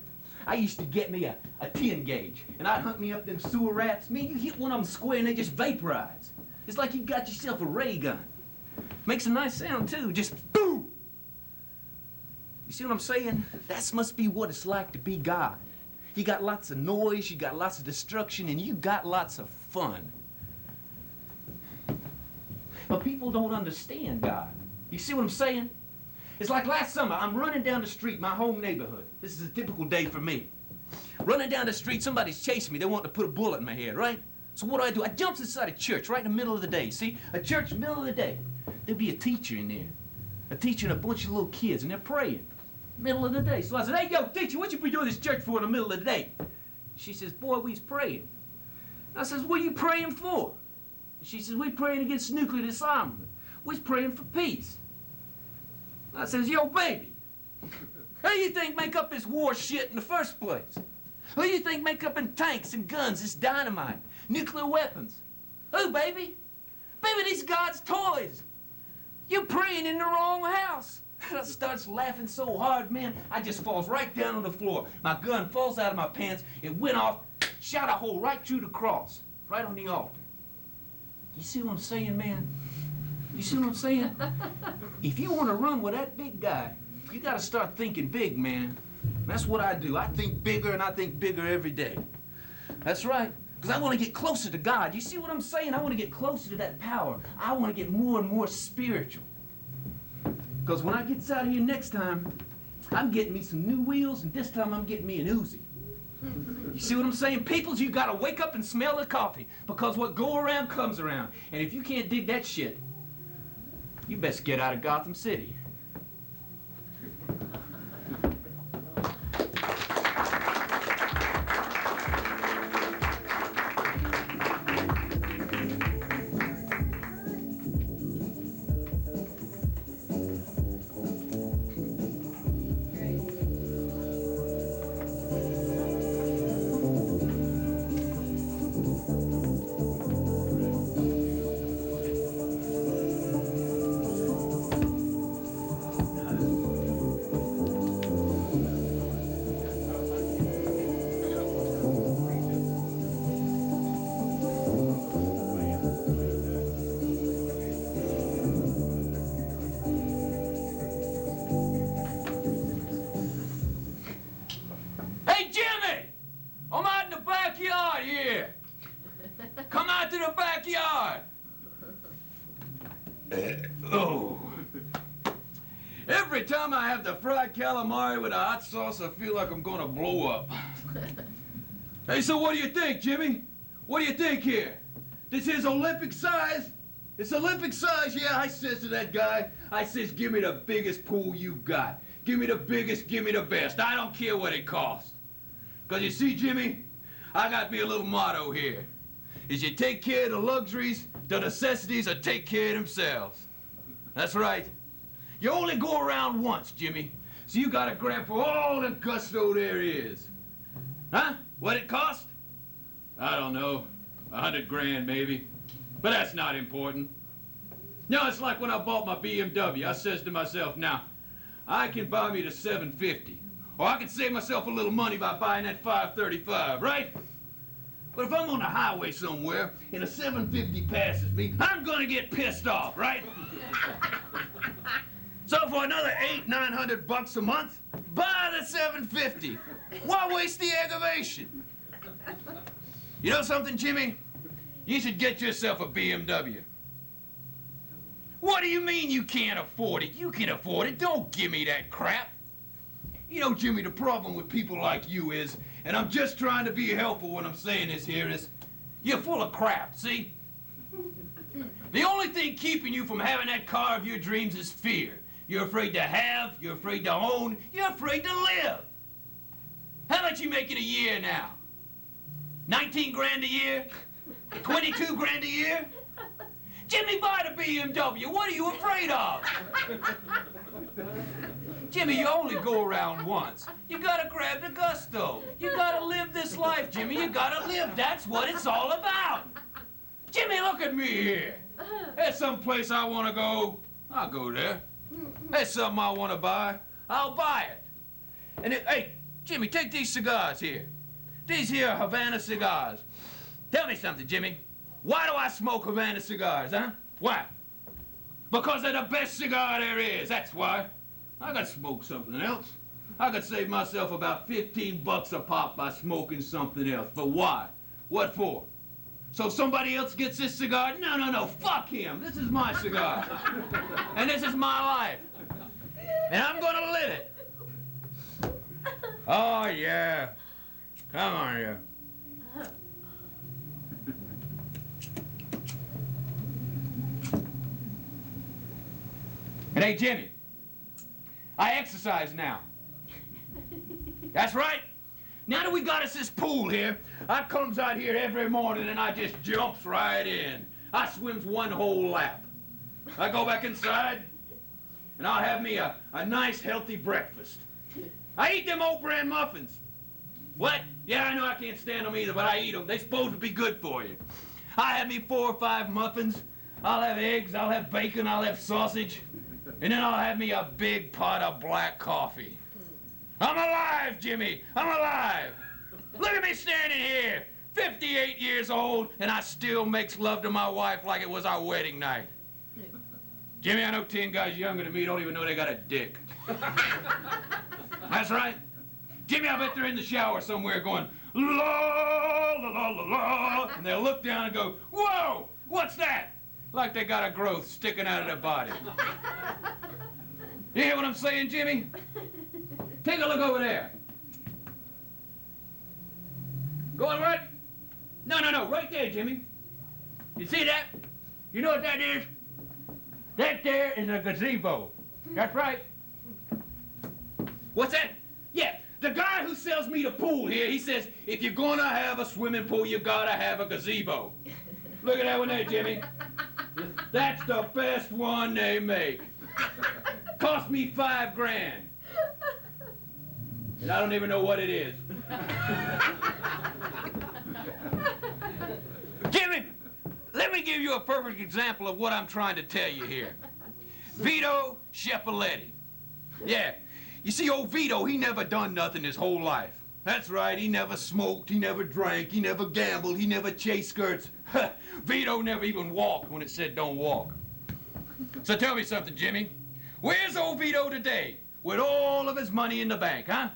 I used to get me a 10 gauge, and I'd hunt me up them sewer rats. Man, you hit one of them square and they just vaporize. It's like you got yourself a ray gun. Makes a nice sound too, just boom! You see what I'm saying? That must be what it's like to be God. You got lots of noise, you got lots of destruction, and you got lots of fun. But people don't understand God. You see what I'm saying? It's like last summer, I'm running down the street, my home neighborhood. This is a typical day for me. Running down the street, somebody's chasing me. They want to put a bullet in my head, right? So what do? I jumps inside a church right in the middle of the day. See, a church middle of the day. There'd be a teacher in there. A teacher and a bunch of little kids, and they're praying. Middle of the day. So I said, hey, yo, teacher, what you be doing this church for in the middle of the day? She says, boy, we's praying. I says, what are you praying for? She says, we're praying against nuclear disarmament. We're praying for peace. I says, yo, baby, who do you think make up this war shit in the first place? Who do you think make up in tanks and guns, this dynamite, nuclear weapons? Who, baby? Baby, these God's toys. You're praying in the wrong house. And I starts laughing so hard, man, I just falls right down on the floor. My gun falls out of my pants. It went off, shot a hole right through the cross, right on the altar. You see what I'm saying, man? You see what I'm saying? If you want to run with that big guy, you got to start thinking big, man. That's what I do. I think bigger, and I think bigger every day. That's right. Because I want to get closer to God. You see what I'm saying? I want to get closer to that power. I want to get more and more spiritual. Because when I get out of here next time, I'm getting me some new wheels, and this time I'm getting me an Uzi. You see what I'm saying? Peoples, you got to wake up and smell the coffee. Because what go around comes around. And if you can't dig that shit, you best get out of Gotham City. time I have the fried calamari with a hot sauce, I feel like I'm gonna blow up. Hey, so what do you think, Jimmy? What do you think here? This is Olympic size? It's Olympic size, yeah, I says to that guy. I says, give me the biggest pool you got. Give me the biggest, give me the best. I don't care what it costs. Because you see, Jimmy, I got me a little motto here. Is you take care of the luxuries, the necessities will take care of themselves. That's right. You only go around once, Jimmy. So you gotta grab for all the gusto there is. Huh? What it cost? I don't know. 100 grand maybe. But that's not important. No, it's like when I bought my BMW. I says to myself, now, I can buy me the 750. Or I can save myself a little money by buying that 535, right? But if I'm on the highway somewhere and a 750 passes me, I'm gonna get pissed off, right? So for another $800-900 a month, buy the 750. Why waste the aggravation? You know something, Jimmy? You should get yourself a BMW. What do you mean you can't afford it? You can afford it. Don't give me that crap. You know, Jimmy, the problem with people like you is, and I'm just trying to be helpful when I'm saying this here, is you're full of crap, see? The only thing keeping you from having that car of your dreams is fear. You're afraid to have, you're afraid to own, you're afraid to live. How much you making a year now? 19 grand a year? 22 grand a year? Jimmy, buy the BMW. What are you afraid of? Jimmy, you only go around once. You gotta grab the gusto. You gotta live this life, Jimmy. You gotta live. That's what it's all about. Jimmy, look at me here. There's some place I want to go. I'll go there. There's something I want to buy. I'll buy it. And hey, Jimmy, take these cigars here. These here Havana cigars. Tell me something, Jimmy. Why do I smoke Havana cigars, huh? Why? Because they're the best cigar there is, that's why. I could smoke something else. I could save myself about $15 a pop by smoking something else. But why? What for? So somebody else gets this cigar? No, no, no, fuck him. This is my cigar. And this is my life. And I'm gonna live it. Oh, yeah. Come on here. And hey, Jimmy, I exercise now. That's right. Now that we got us this pool here, I comes out here every morning and I just jumps right in. I swims one whole lap. I go back inside and I'll have me a nice healthy breakfast. I eat them oat bran muffins. What? Yeah, I know I can't stand them either, but I eat them. They're supposed to be good for you. I have me 4 or 5 muffins. I'll have eggs, I'll have bacon, I'll have sausage. And then I'll have me a big pot of black coffee. I'm alive, Jimmy. I'm alive. Look at me standing here, 58 years old, and I still makes love to my wife like it was our wedding night. Jimmy, I know 10 guys younger than me don't even know they got a dick. That's right. Jimmy, I bet they're in the shower somewhere going, la, la, la, la, la, and they'll look down and go, whoa, what's that? Like they got a growth sticking out of their body. You hear what I'm saying, Jimmy? Take a look over there. Going right? No, no, no, right there, Jimmy. You see that? You know what that is? That there is a gazebo. That's right. What's that? Yeah, the guy who sells me the pool here, he says, if you're gonna have a swimming pool, you gotta have a gazebo. Look at that one there, Jimmy. That's the best one they make. Cost me 5 grand. And I don't even know what it is. Jimmy, let me give you a perfect example of what I'm trying to tell you here. Vito Schiapoletti. Yeah, you see, old Vito, he never done nothing his whole life. That's right, he never smoked, he never drank, he never gambled, he never chased skirts. Vito never even walked when it said don't walk. So tell me something, Jimmy. Where's old Vito today with all of his money in the bank, huh?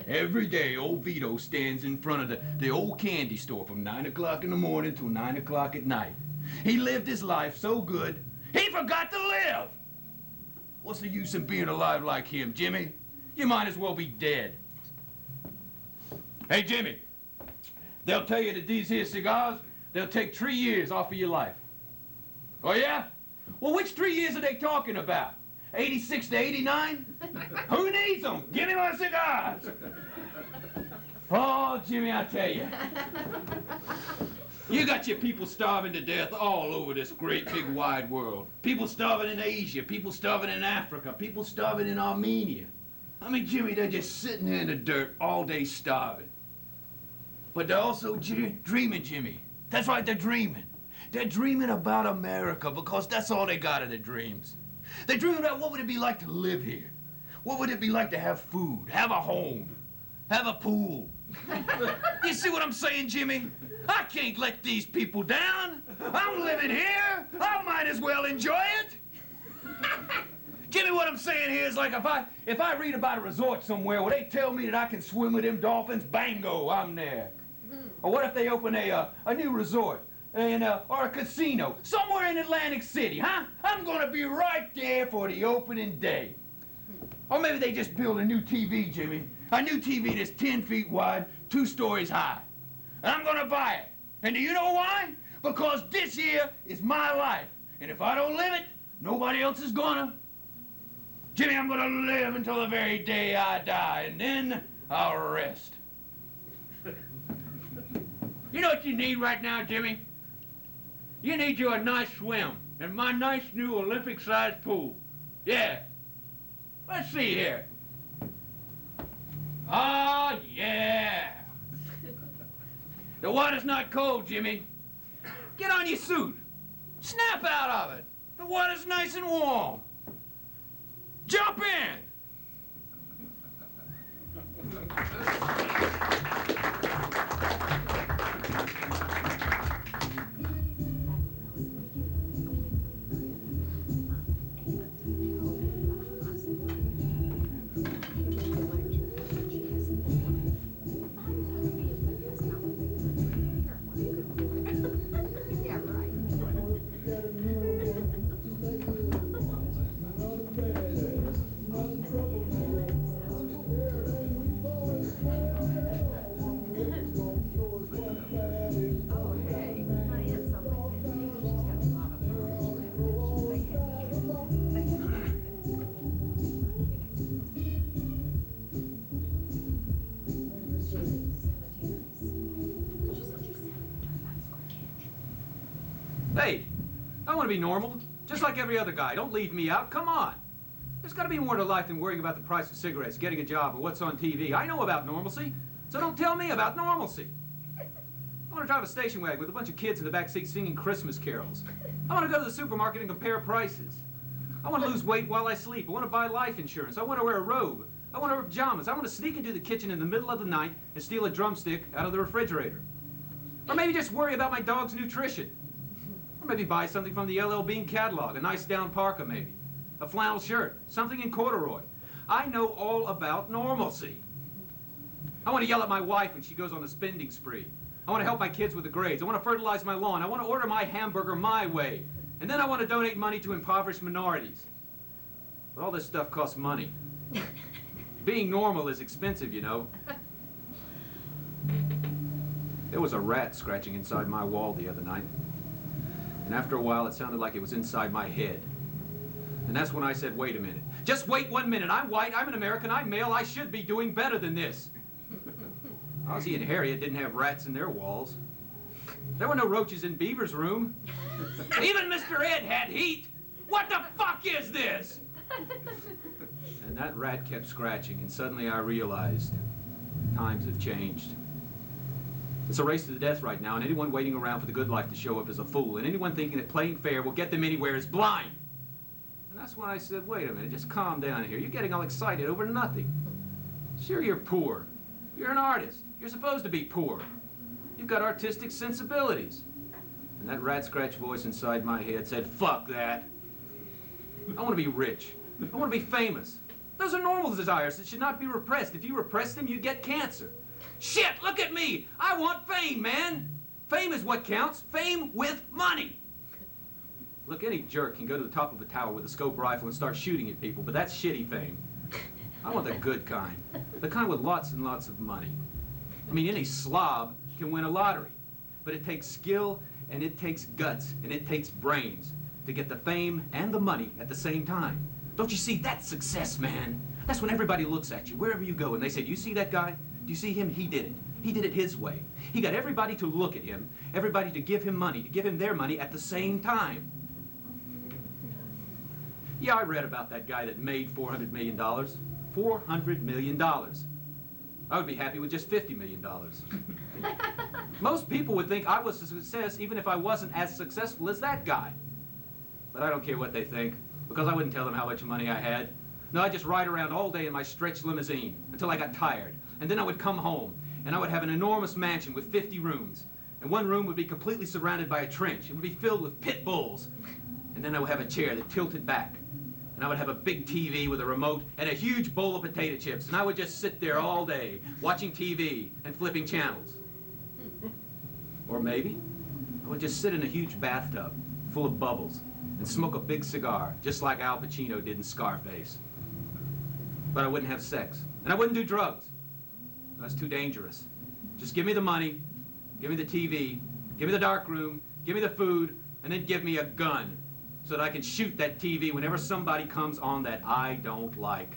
Every day, old Vito stands in front of the old candy store from 9 o'clock in the morning till 9 o'clock at night. He lived his life so good, he forgot to live. What's the use in being alive like him, Jimmy? You might as well be dead. Hey, Jimmy, they'll tell you that these here cigars, they'll take 3 years off of your life. Oh, yeah? Well, which 3 years are they talking about? 86 to 89? Who needs them? Give me my cigars. Oh, Jimmy, I tell you. You got your people starving to death all over this great big wide world. People starving in Asia, people starving in Africa, people starving in Armenia. I mean, Jimmy, they're just sitting there in the dirt all day starving. But they're also dreaming, Jimmy. That's right, they're dreaming. They're dreaming about America because that's all they got in their dreams. They're dreaming about what would it be like to live here. What would it be like to have food, have a home, have a pool. You see what I'm saying, Jimmy? I can't let these people down. I'm living here. I might as well enjoy it. Jimmy, what I'm saying here is like if I read about a resort somewhere where they tell me that I can swim with them dolphins, bango, I'm there. Or what if they open a new resort or a casino somewhere in Atlantic City, huh? I'm gonna be right there for the opening day. Or maybe they just build a new TV, Jimmy. A new TV that's 10 feet wide, 2 stories high. And I'm gonna buy it. And do you know why? Because this here is my life. And if I don't live it, nobody else is gonna. Jimmy, I'm gonna live until the very day I die, and then I'll rest. You know what you need right now, Jimmy? You need you a nice swim in my nice new Olympic-sized pool. Yeah. Let's see here. Ah, yeah. The water's not cold, Jimmy. Get on your suit. Snap out of it. The water's nice and warm. Jump in. Hey, I want to be normal, just like every other guy. Don't leave me out. Come on. There's got to be more to life than worrying about the price of cigarettes, getting a job, or what's on TV. I know about normalcy, so don't tell me about normalcy. I want to drive a station wagon with a bunch of kids in the back seat singing Christmas carols. I want to go to the supermarket and compare prices. I want to lose weight while I sleep. I want to buy life insurance. I want to wear a robe. I want to wear pajamas. I want to sneak into the kitchen in the middle of the night and steal a drumstick out of the refrigerator. Or maybe just worry about my dog's nutrition. Or maybe buy something from the LL Bean catalog, a nice down parka maybe, a flannel shirt, something in corduroy. I know all about normalcy. I want to yell at my wife when she goes on a spending spree. I want to help my kids with the grades. I want to fertilize my lawn. I want to order my hamburger my way. And then I want to donate money to impoverished minorities. But all this stuff costs money. Being normal is expensive, you know. There was a rat scratching inside my wall the other night. And after a while, it sounded like it was inside my head. And that's when I said, wait a minute. Just wait 1 minute. I'm white, I'm an American, I'm male, I should be doing better than this. Ozzie and Harriet didn't have rats in their walls. There were no roaches in Beaver's room. Even Mr. Ed had heat. What the fuck is this? And that rat kept scratching, and suddenly I realized times have changed. It's a race to the death right now, and anyone waiting around for the good life to show up is a fool, and anyone thinking that playing fair will get them anywhere is blind. And that's when I said, wait a minute, just calm down here. You're getting all excited over nothing. Sure, you're poor. You're an artist. You're supposed to be poor. You've got artistic sensibilities. And that rat scratch voice inside my head said, fuck that. I want to be rich. I want to be famous. Those are normal desires that should not be repressed. If you repress them, you get cancer. Shit, look at me. I want fame, man. Fame is what counts. Fame with money. Look, any jerk can go to the top of a tower with a scope rifle and start shooting at people, but that's shitty fame. I want the good kind. The kind with lots and lots of money. I mean, any slob can win a lottery, but it takes skill, and it takes guts, and it takes brains to get the fame and the money at the same time. Don't you see? That's success, man. That's when everybody looks at you, wherever you go, and they say, do you see that guy? Do you see him? He did it. He did it his way. He got everybody to look at him, everybody to give him money, to give him their money at the same time. Yeah, I read about that guy that made $400 million. $400 million. I would be happy with just $50 million. Most people would think I was a success even if I wasn't as successful as that guy. But I don't care what they think, because I wouldn't tell them how much money I had. No, I'd just ride around all day in my stretch limousine until I got tired. And then I would come home, and I would have an enormous mansion with 50 rooms. And one room would be completely surrounded by a trench. It would be filled with pit bulls. And then I would have a chair that tilted back. And I would have a big TV with a remote and a huge bowl of potato chips. And I would just sit there all day, watching TV and flipping channels. Or maybe I would just sit in a huge bathtub full of bubbles and smoke a big cigar, just like Al Pacino did in Scarface. But I wouldn't have sex. And I wouldn't do drugs. That's too dangerous. Just give me the money, give me the TV, give me the dark room, give me the food, and then give me a gun so that I can shoot that TV whenever somebody comes on that I don't like.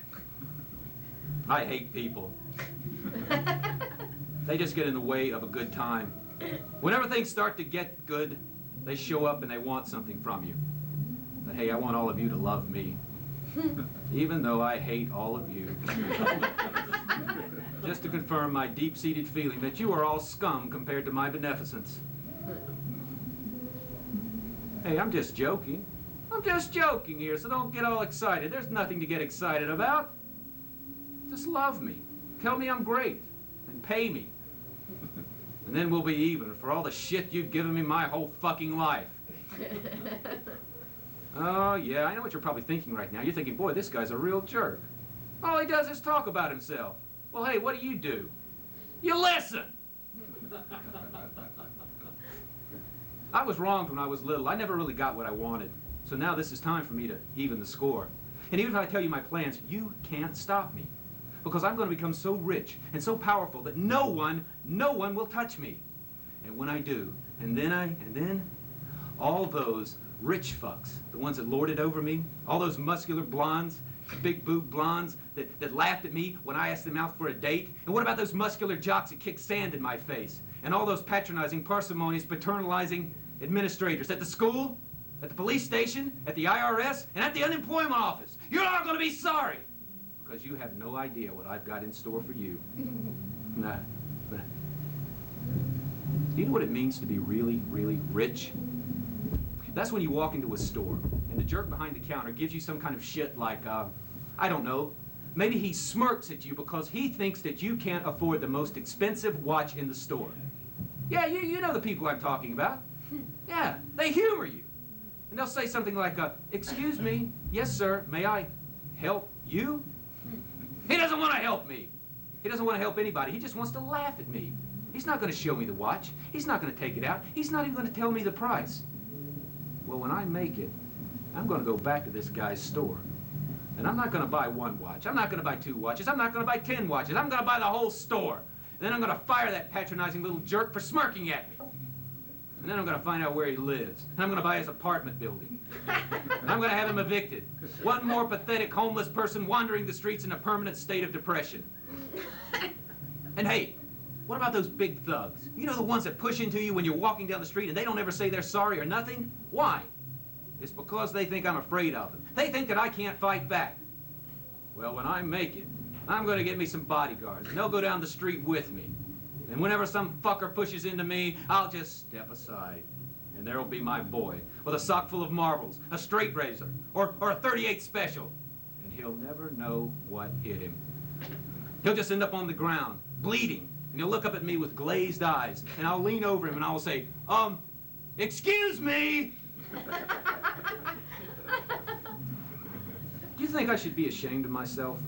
I hate people. They just get in the way of a good time. Whenever things start to get good, they show up and they want something from you. But hey, I want all of you to love me, even though I hate all of you. Just to confirm my deep-seated feeling that you are all scum compared to my beneficence. Hey, I'm just joking. I'm just joking here, so don't get all excited. There's nothing to get excited about. Just love me. Tell me I'm great. And pay me. And then we'll be even for all the shit you've given me my whole fucking life. Oh, yeah, I know what you're probably thinking right now. You're thinking, boy, this guy's a real jerk. All he does is talk about himself. Well, hey, what do? You listen! I was wronged when I was little. I never really got what I wanted. So now this is time for me to even the score. And even if I tell you my plans, you can't stop me. Because I'm going to become so rich and so powerful that no one will touch me. And when I do, and then, all those rich fucks, the ones that lorded over me, all those muscular blondes, big boob blondes that laughed at me when I asked them out for a date? And what about those muscular jocks that kicked sand in my face? And all those patronizing, parsimonious, paternalizing administrators at the school, at the police station, at the IRS, and at the unemployment office? You're all going to be sorry, because you have no idea what I've got in store for you. Nah. Do you know what it means to be really, really rich? That's when you walk into a store, and the jerk behind the counter gives you some kind of shit like, I don't know, maybe he smirks at you because he thinks that you can't afford the most expensive watch in the store. Yeah, you know the people I'm talking about. Yeah, they humor you. And they'll say something like, excuse me, yes sir, may I help you? He doesn't want to help me. He doesn't want to help anybody. He just wants to laugh at me. He's not going to show me the watch. He's not going to take it out. He's not even going to tell me the price. Well, when I make it, I'm going to go back to this guy's store. And I'm not going to buy one watch. I'm not going to buy 2 watches. I'm not going to buy 10 watches. I'm going to buy the whole store. And then I'm going to fire that patronizing little jerk for smirking at me. And then I'm going to find out where he lives. And I'm going to buy his apartment building. And I'm going to have him evicted. One more pathetic homeless person wandering the streets in a permanent state of depression. And hey, what about those big thugs? You know, the ones that push into you when you're walking down the street and they don't ever say they're sorry or nothing? Why? It's because they think I'm afraid of them. They think that I can't fight back. Well, when I make it, I'm going to get me some bodyguards, and they'll go down the street with me. And whenever some fucker pushes into me, I'll just step aside. And there'll be my boy with a sock full of marbles, a straight razor, or a 38 special. And he'll never know what hit him. He'll just end up on the ground, bleeding. And he'll look up at me with glazed eyes, and I'll lean over him and I'll say, excuse me! Do you think I should be ashamed of myself?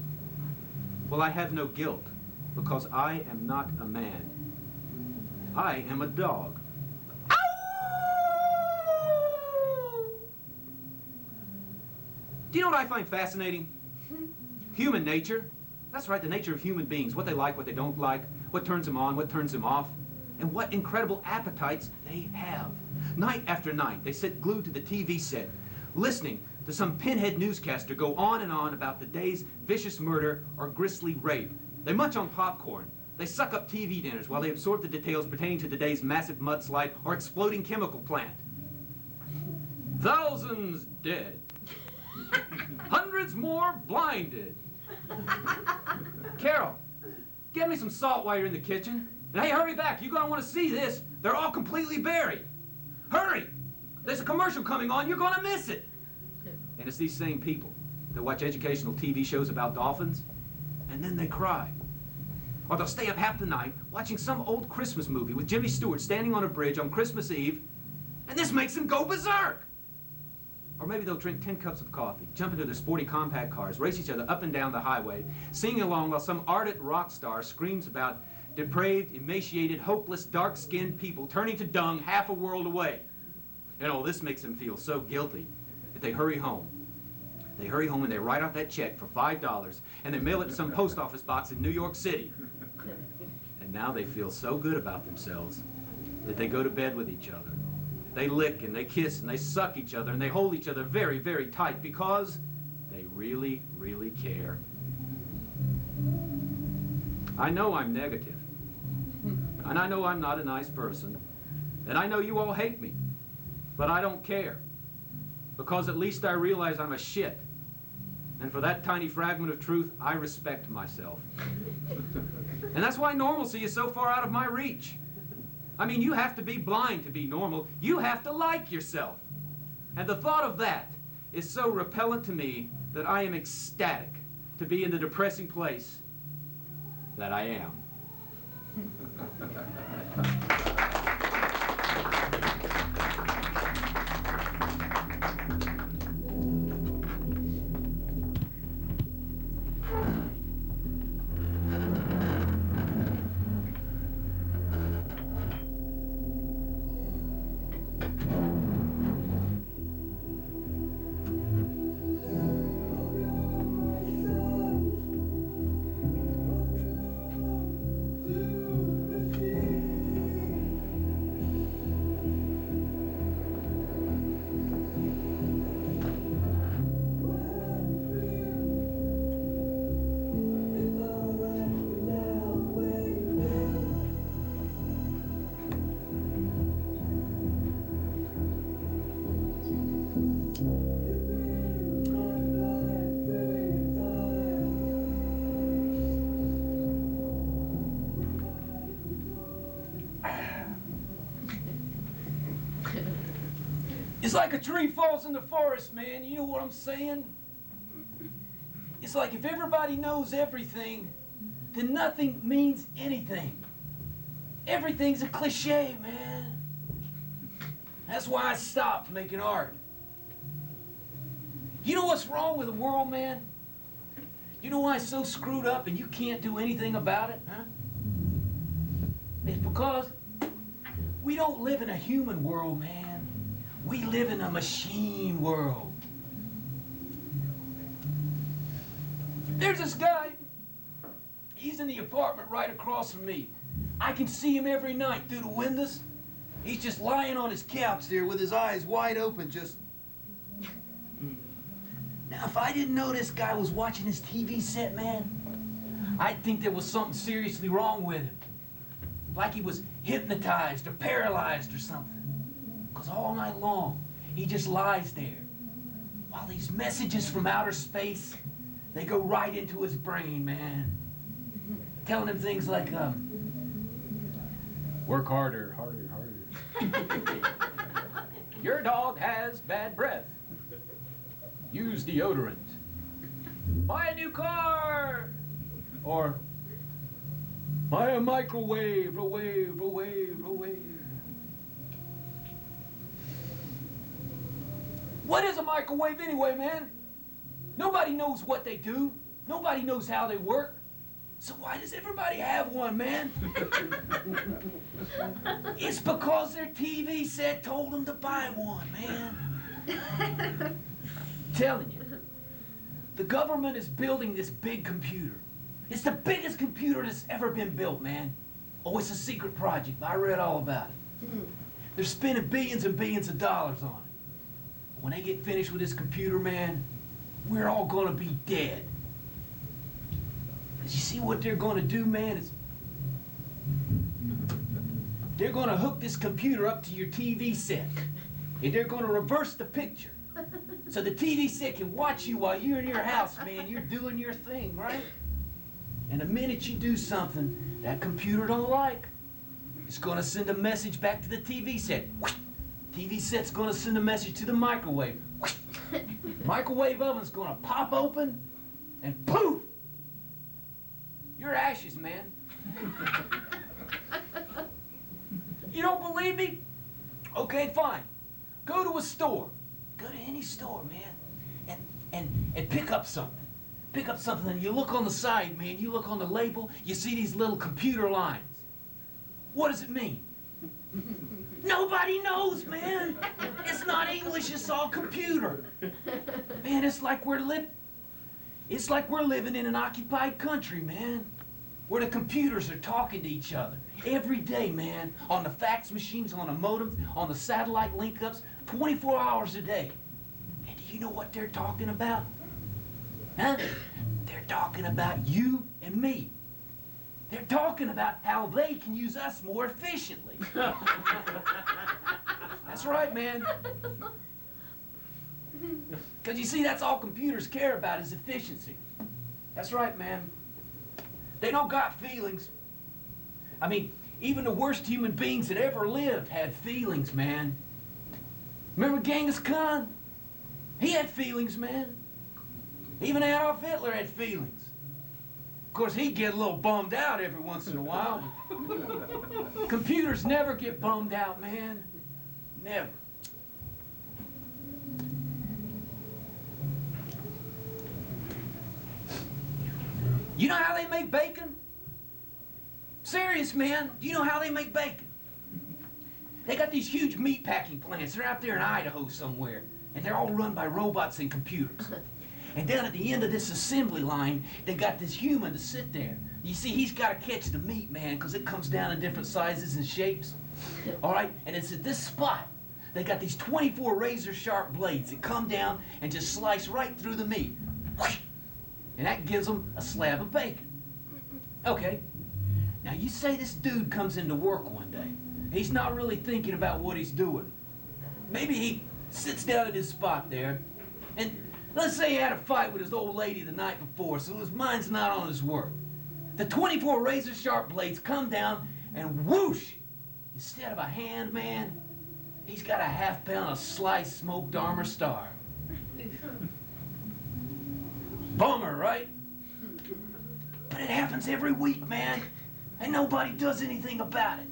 Well, I have no guilt, because I am not a man. I am a dog. Do you know what I find fascinating? Human nature. That's right, the nature of human beings. What they like, what they don't like, what turns them on, what turns them off, and what incredible appetites they have. Night after night, they sit glued to the TV set, listening to some pinhead newscaster go on and on about the day's vicious murder or grisly rape. They munch on popcorn. They suck up TV dinners while they absorb the details pertaining to today's massive mudslide or exploding chemical plant. Thousands dead. Hundreds more blinded. Carol, get me some salt while you're in the kitchen. And hey, hurry back. You're going to want to see this. They're all completely buried. Hurry! There's a commercial coming on. You're going to miss it. And it's these same people that watch educational TV shows about dolphins, and then they cry. Or they'll stay up half the night watching some old Christmas movie with Jimmy Stewart standing on a bridge on Christmas Eve, and this makes them go berserk. Or maybe they'll drink 10 cups of coffee, jump into their sporty compact cars, race each other up and down the highway, singing along while some ardent rock star screams about depraved, emaciated, hopeless, dark-skinned people turning to dung half a world away. And all this makes them feel so guilty that they hurry home. They hurry home and they write out that check for $5 and they mail it to some post office box in New York City. And now they feel so good about themselves that they go to bed with each other. They lick and they kiss and they suck each other and they hold each other very, very tight because they really, really care. I know I'm negative. And I know I'm not a nice person. And I know you all hate me. But I don't care. Because at least I realize I'm a shit. And for that tiny fragment of truth, I respect myself. And that's why normalcy is so far out of my reach. I mean, you have to be blind to be normal. You have to like yourself. And the thought of that is so repellent to me that I am ecstatic to be in the depressing place that I am. It's like a tree falls in the forest, man. You know what I'm saying? It's like if everybody knows everything, then nothing means anything. Everything's a cliche, man. That's why I stopped making art. You know what's wrong with the world, man? You know why it's so screwed up and you can't do anything about it, huh? It's because we don't live in a human world, man. We live in a machine world. There's this guy. He's in the apartment right across from me. I can see him every night through the windows. He's just lying on his couch there with his eyes wide open, just... Now, if I didn't know this guy was watching his TV set, man, I'd think there was something seriously wrong with him. Like he was hypnotized or paralyzed or something. Because all night long, he just lies there. While these messages from outer space, they go right into his brain, man. Telling him things like, work harder, harder, harder. Your dog has bad breath. Use deodorant. Buy a new car. Or, buy a microwave, a wave, a wave, a wave. What is a microwave anyway, man? Nobody knows what they do. Nobody knows how they work. So why does everybody have one, man? It's because their TV set told them to buy one, man. Telling you, The government is building this big computer. It's the biggest computer that's ever been built, man. Oh, it's a secret project. I read all about it. They're spending billions and billions of dollars on it. When they get finished with this computer, man, we're all gonna be dead. Because you see what they're gonna do, man? They're gonna hook this computer up to your TV set. And they're gonna reverse the picture. So the TV set can watch you while you're in your house, man. You're doing your thing, right? And the minute you do something that computer don't like, it's gonna send a message back to the TV set. TV set's gonna send a message to the microwave. Microwave oven's gonna pop open, and poof! You're ashes, man. You don't believe me? Okay, fine. Go to a store. Go to any store, man, and pick up something. Pick up something and you look on the side, man. You look on the label, you see these little computer lines. What does it mean? Nobody knows, man. It's not English, it's all computer. Man, it's like we're living in an occupied country, man, where the computers are talking to each other every day, man, on the fax machines, on the modems, on the satellite link-ups, 24 hours a day. And do you know what they're talking about? Huh? They're talking about you and me. They're talking about how they can use us more efficiently. That's right, man. Because you see, that's all computers care about is efficiency. That's right, man. They don't got feelings. I mean, even the worst human beings that ever lived had feelings, man. Remember Genghis Khan? He had feelings, man. Even Adolf Hitler had feelings. Of course, he'd get a little bummed out every once in a while. Computers never get bummed out, man. Never. You know how they make bacon? Serious, man. Do you know how they make bacon? They got these huge meat packing plants. They're out there in Idaho somewhere. And they're all run by robots and computers. And down at the end of this assembly line, they got this human to sit there. You see, he's got to catch the meat, man, because it comes down in different sizes and shapes. All right? And it's at this spot. They got these 24 razor-sharp blades that come down and just slice right through the meat. And that gives them a slab of bacon. Okay. Now, you say this dude comes into work one day. He's not really thinking about what he's doing. Maybe he sits down at his spot there, and let's say he had a fight with his old lady the night before, so his mind's not on his work. The 24 razor-sharp blades come down, and whoosh! Instead of a hand, man, he's got a half-pound of sliced smoked armor star. Bummer, right? But it happens every week, man, and nobody does anything about it.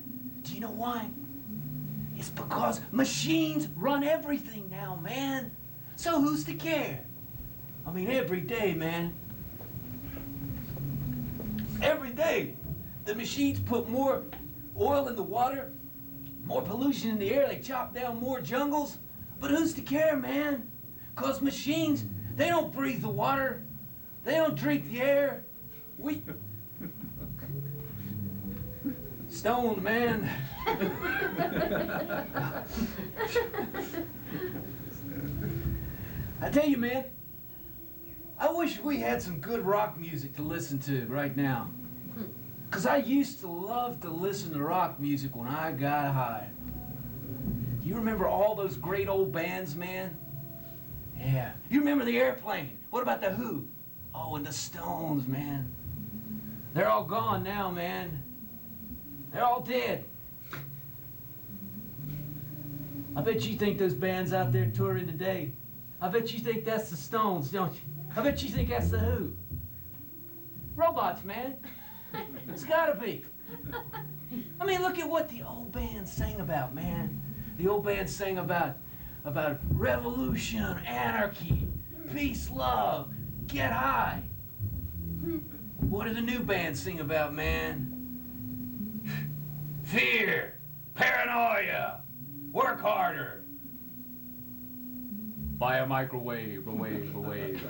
Do you know why? It's because machines run everything now, man. So who's to care? I mean, every day, man. Every day, the machines put more oil in the water, more pollution in the air, they chop down more jungles. But who's to care, man? Because machines, they don't breathe the water. They don't drink the air. We... Stoned, man. I tell you, man, I wish we had some good rock music to listen to right now. Because I used to love to listen to rock music when I got high. You remember all those great old bands, man? Yeah. You remember the Airplane? What about the Who? Oh, and the Stones, man. They're all gone now, man. They're all dead. I bet you think those bands out there touring today, I bet you think that's the Stones, don't you? I bet you think that's the Who. Robots, man. It's gotta be. I mean, look at what the old bands sang about, man. The old bands sang about revolution, anarchy, peace, love, get high. What do the new bands sing about, man? Fear, paranoia, work harder. Buy a microwave, wave.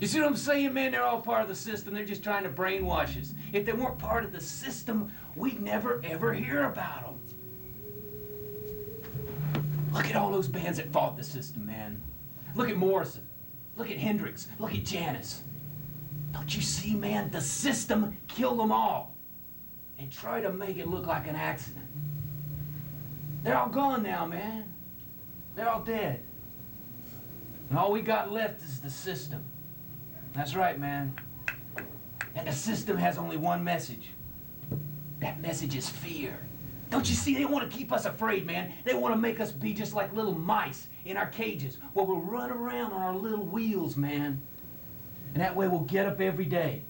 You see what I'm saying, man? They're all part of the system. They're just trying to brainwash us. If they weren't part of the system, we'd never, ever hear about them. Look at all those bands that fought the system, man. Look at Morrison. Look at Hendrix. Look at Janis. Don't you see, man? The system killed them all and tried to make it look like an accident. They're all gone now, man. They're all dead. And all we got left is the system. That's right, man. And the system has only one message. That message is fear. Don't you see? They want to keep us afraid, man. They want to make us be just like little mice in our cages where we'll run around on our little wheels, man. And that way we'll get up every day.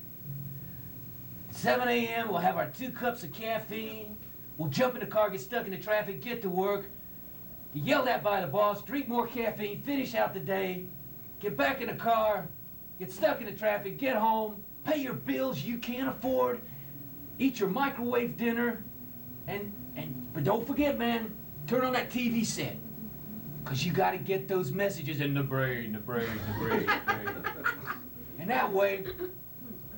7 a.m., we'll have our 2 cups of caffeine. We'll jump in the car, get stuck in the traffic, get to work, get yelled at by the boss, drink more caffeine, finish out the day, get back in the car, get stuck in the traffic, get home, pay your bills you can't afford, eat your microwave dinner, but don't forget, man, turn on that TV set. Because you got to get those messages in the brain. And that way,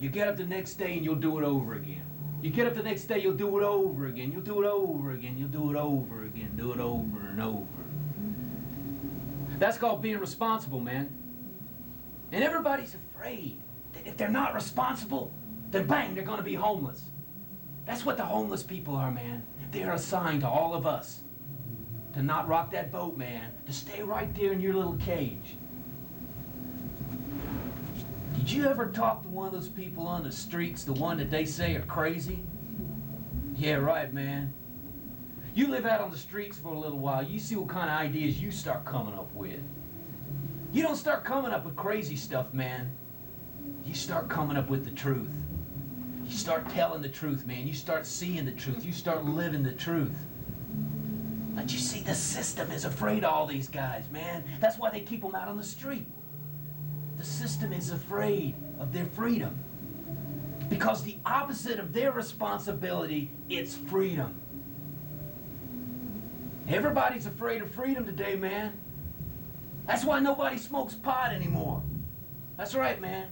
you get up the next day and you'll do it over again. You get up the next day, you'll do it over again. You'll do it over again. You'll do it over again. Do it over and over. That's called being responsible, man. And everybody's afraid that if they're not responsible, then bang, they're going to be homeless. That's what the homeless people are, man. They're assigned to all of us to not rock that boat, man, to stay right there in your little cage. Did you ever talk to one of those people on the streets, the one that they say are crazy? Yeah, right, man. You live out on the streets for a little while, you see what kind of ideas you start coming up with. You don't start coming up with crazy stuff, man. You start coming up with the truth. You start telling the truth, man. You start seeing the truth. You start living the truth. But you see, the system is afraid of all these guys, man. That's why they keep them out on the street. The system is afraid of their freedom. Because the opposite of their responsibility, it's freedom. Everybody's afraid of freedom today, man. That's why nobody smokes pot anymore. That's right, man.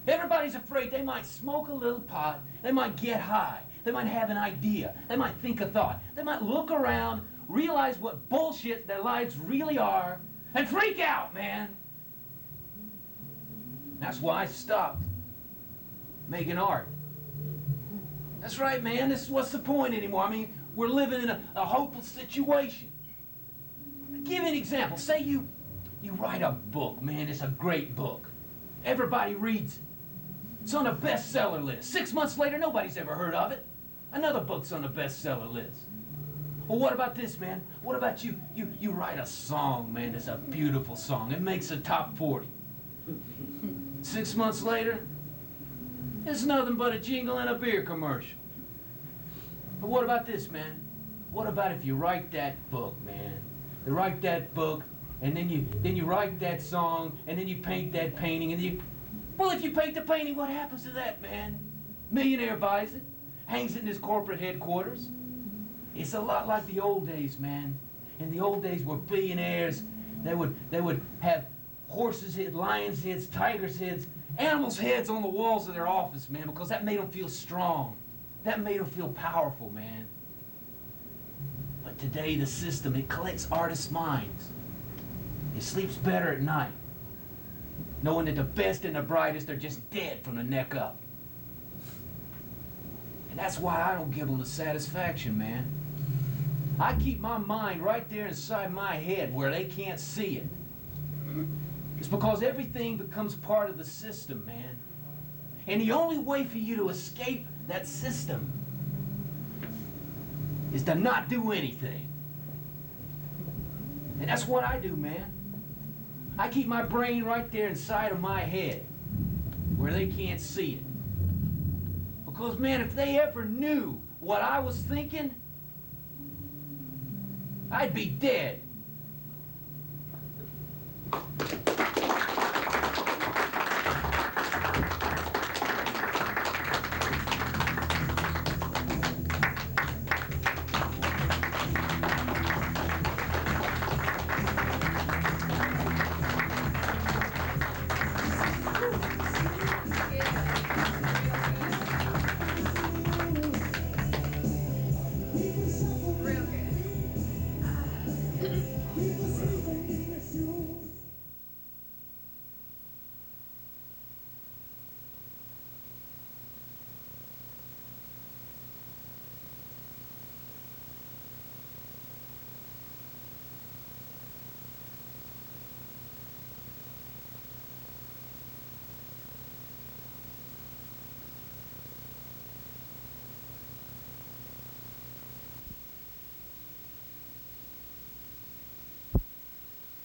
Everybody's afraid they might smoke a little pot, they might get high, they might have an idea, they might think a thought, they might look around, realize what bullshit their lives really are, and freak out, man. That's why I stopped making art. That's right, man. What's the point anymore? I mean, we're living in a hopeless situation. Give me an example. Say you write a book, man. It's a great book. Everybody reads it. It's on a bestseller list. 6 months later, nobody's ever heard of it. Another book's on the bestseller list. Well, what about this, man? What about you write a song, man. It's a beautiful song. It makes the top 40. 6 months later, it's nothing but a jingle and a beer commercial. But what about this, man? What about if you write that book, man? You write that book, and then you write that song, and then you paint that painting, and well, if you paint the painting, what happens to that, man? Millionaire buys it, hangs it in his corporate headquarters. It's a lot like the old days, man. In the old days where billionaires, they would have horses' heads, lions' heads, tigers' heads, animals' heads on the walls of their office, man, because that made them feel strong. That made them feel powerful, man. But today, the system, it collects artists' minds. It sleeps better at night, knowing that the best and the brightest are just dead from the neck up. And that's why I don't give them the satisfaction, man. I keep my mind right there inside my head where they can't see it. It's because everything becomes part of the system, man. And the only way for you to escape that system is to not do anything. And that's what I do, man. I keep my brain right there inside of my head where they can't see it. Because, man, if they ever knew what I was thinking, I'd be dead.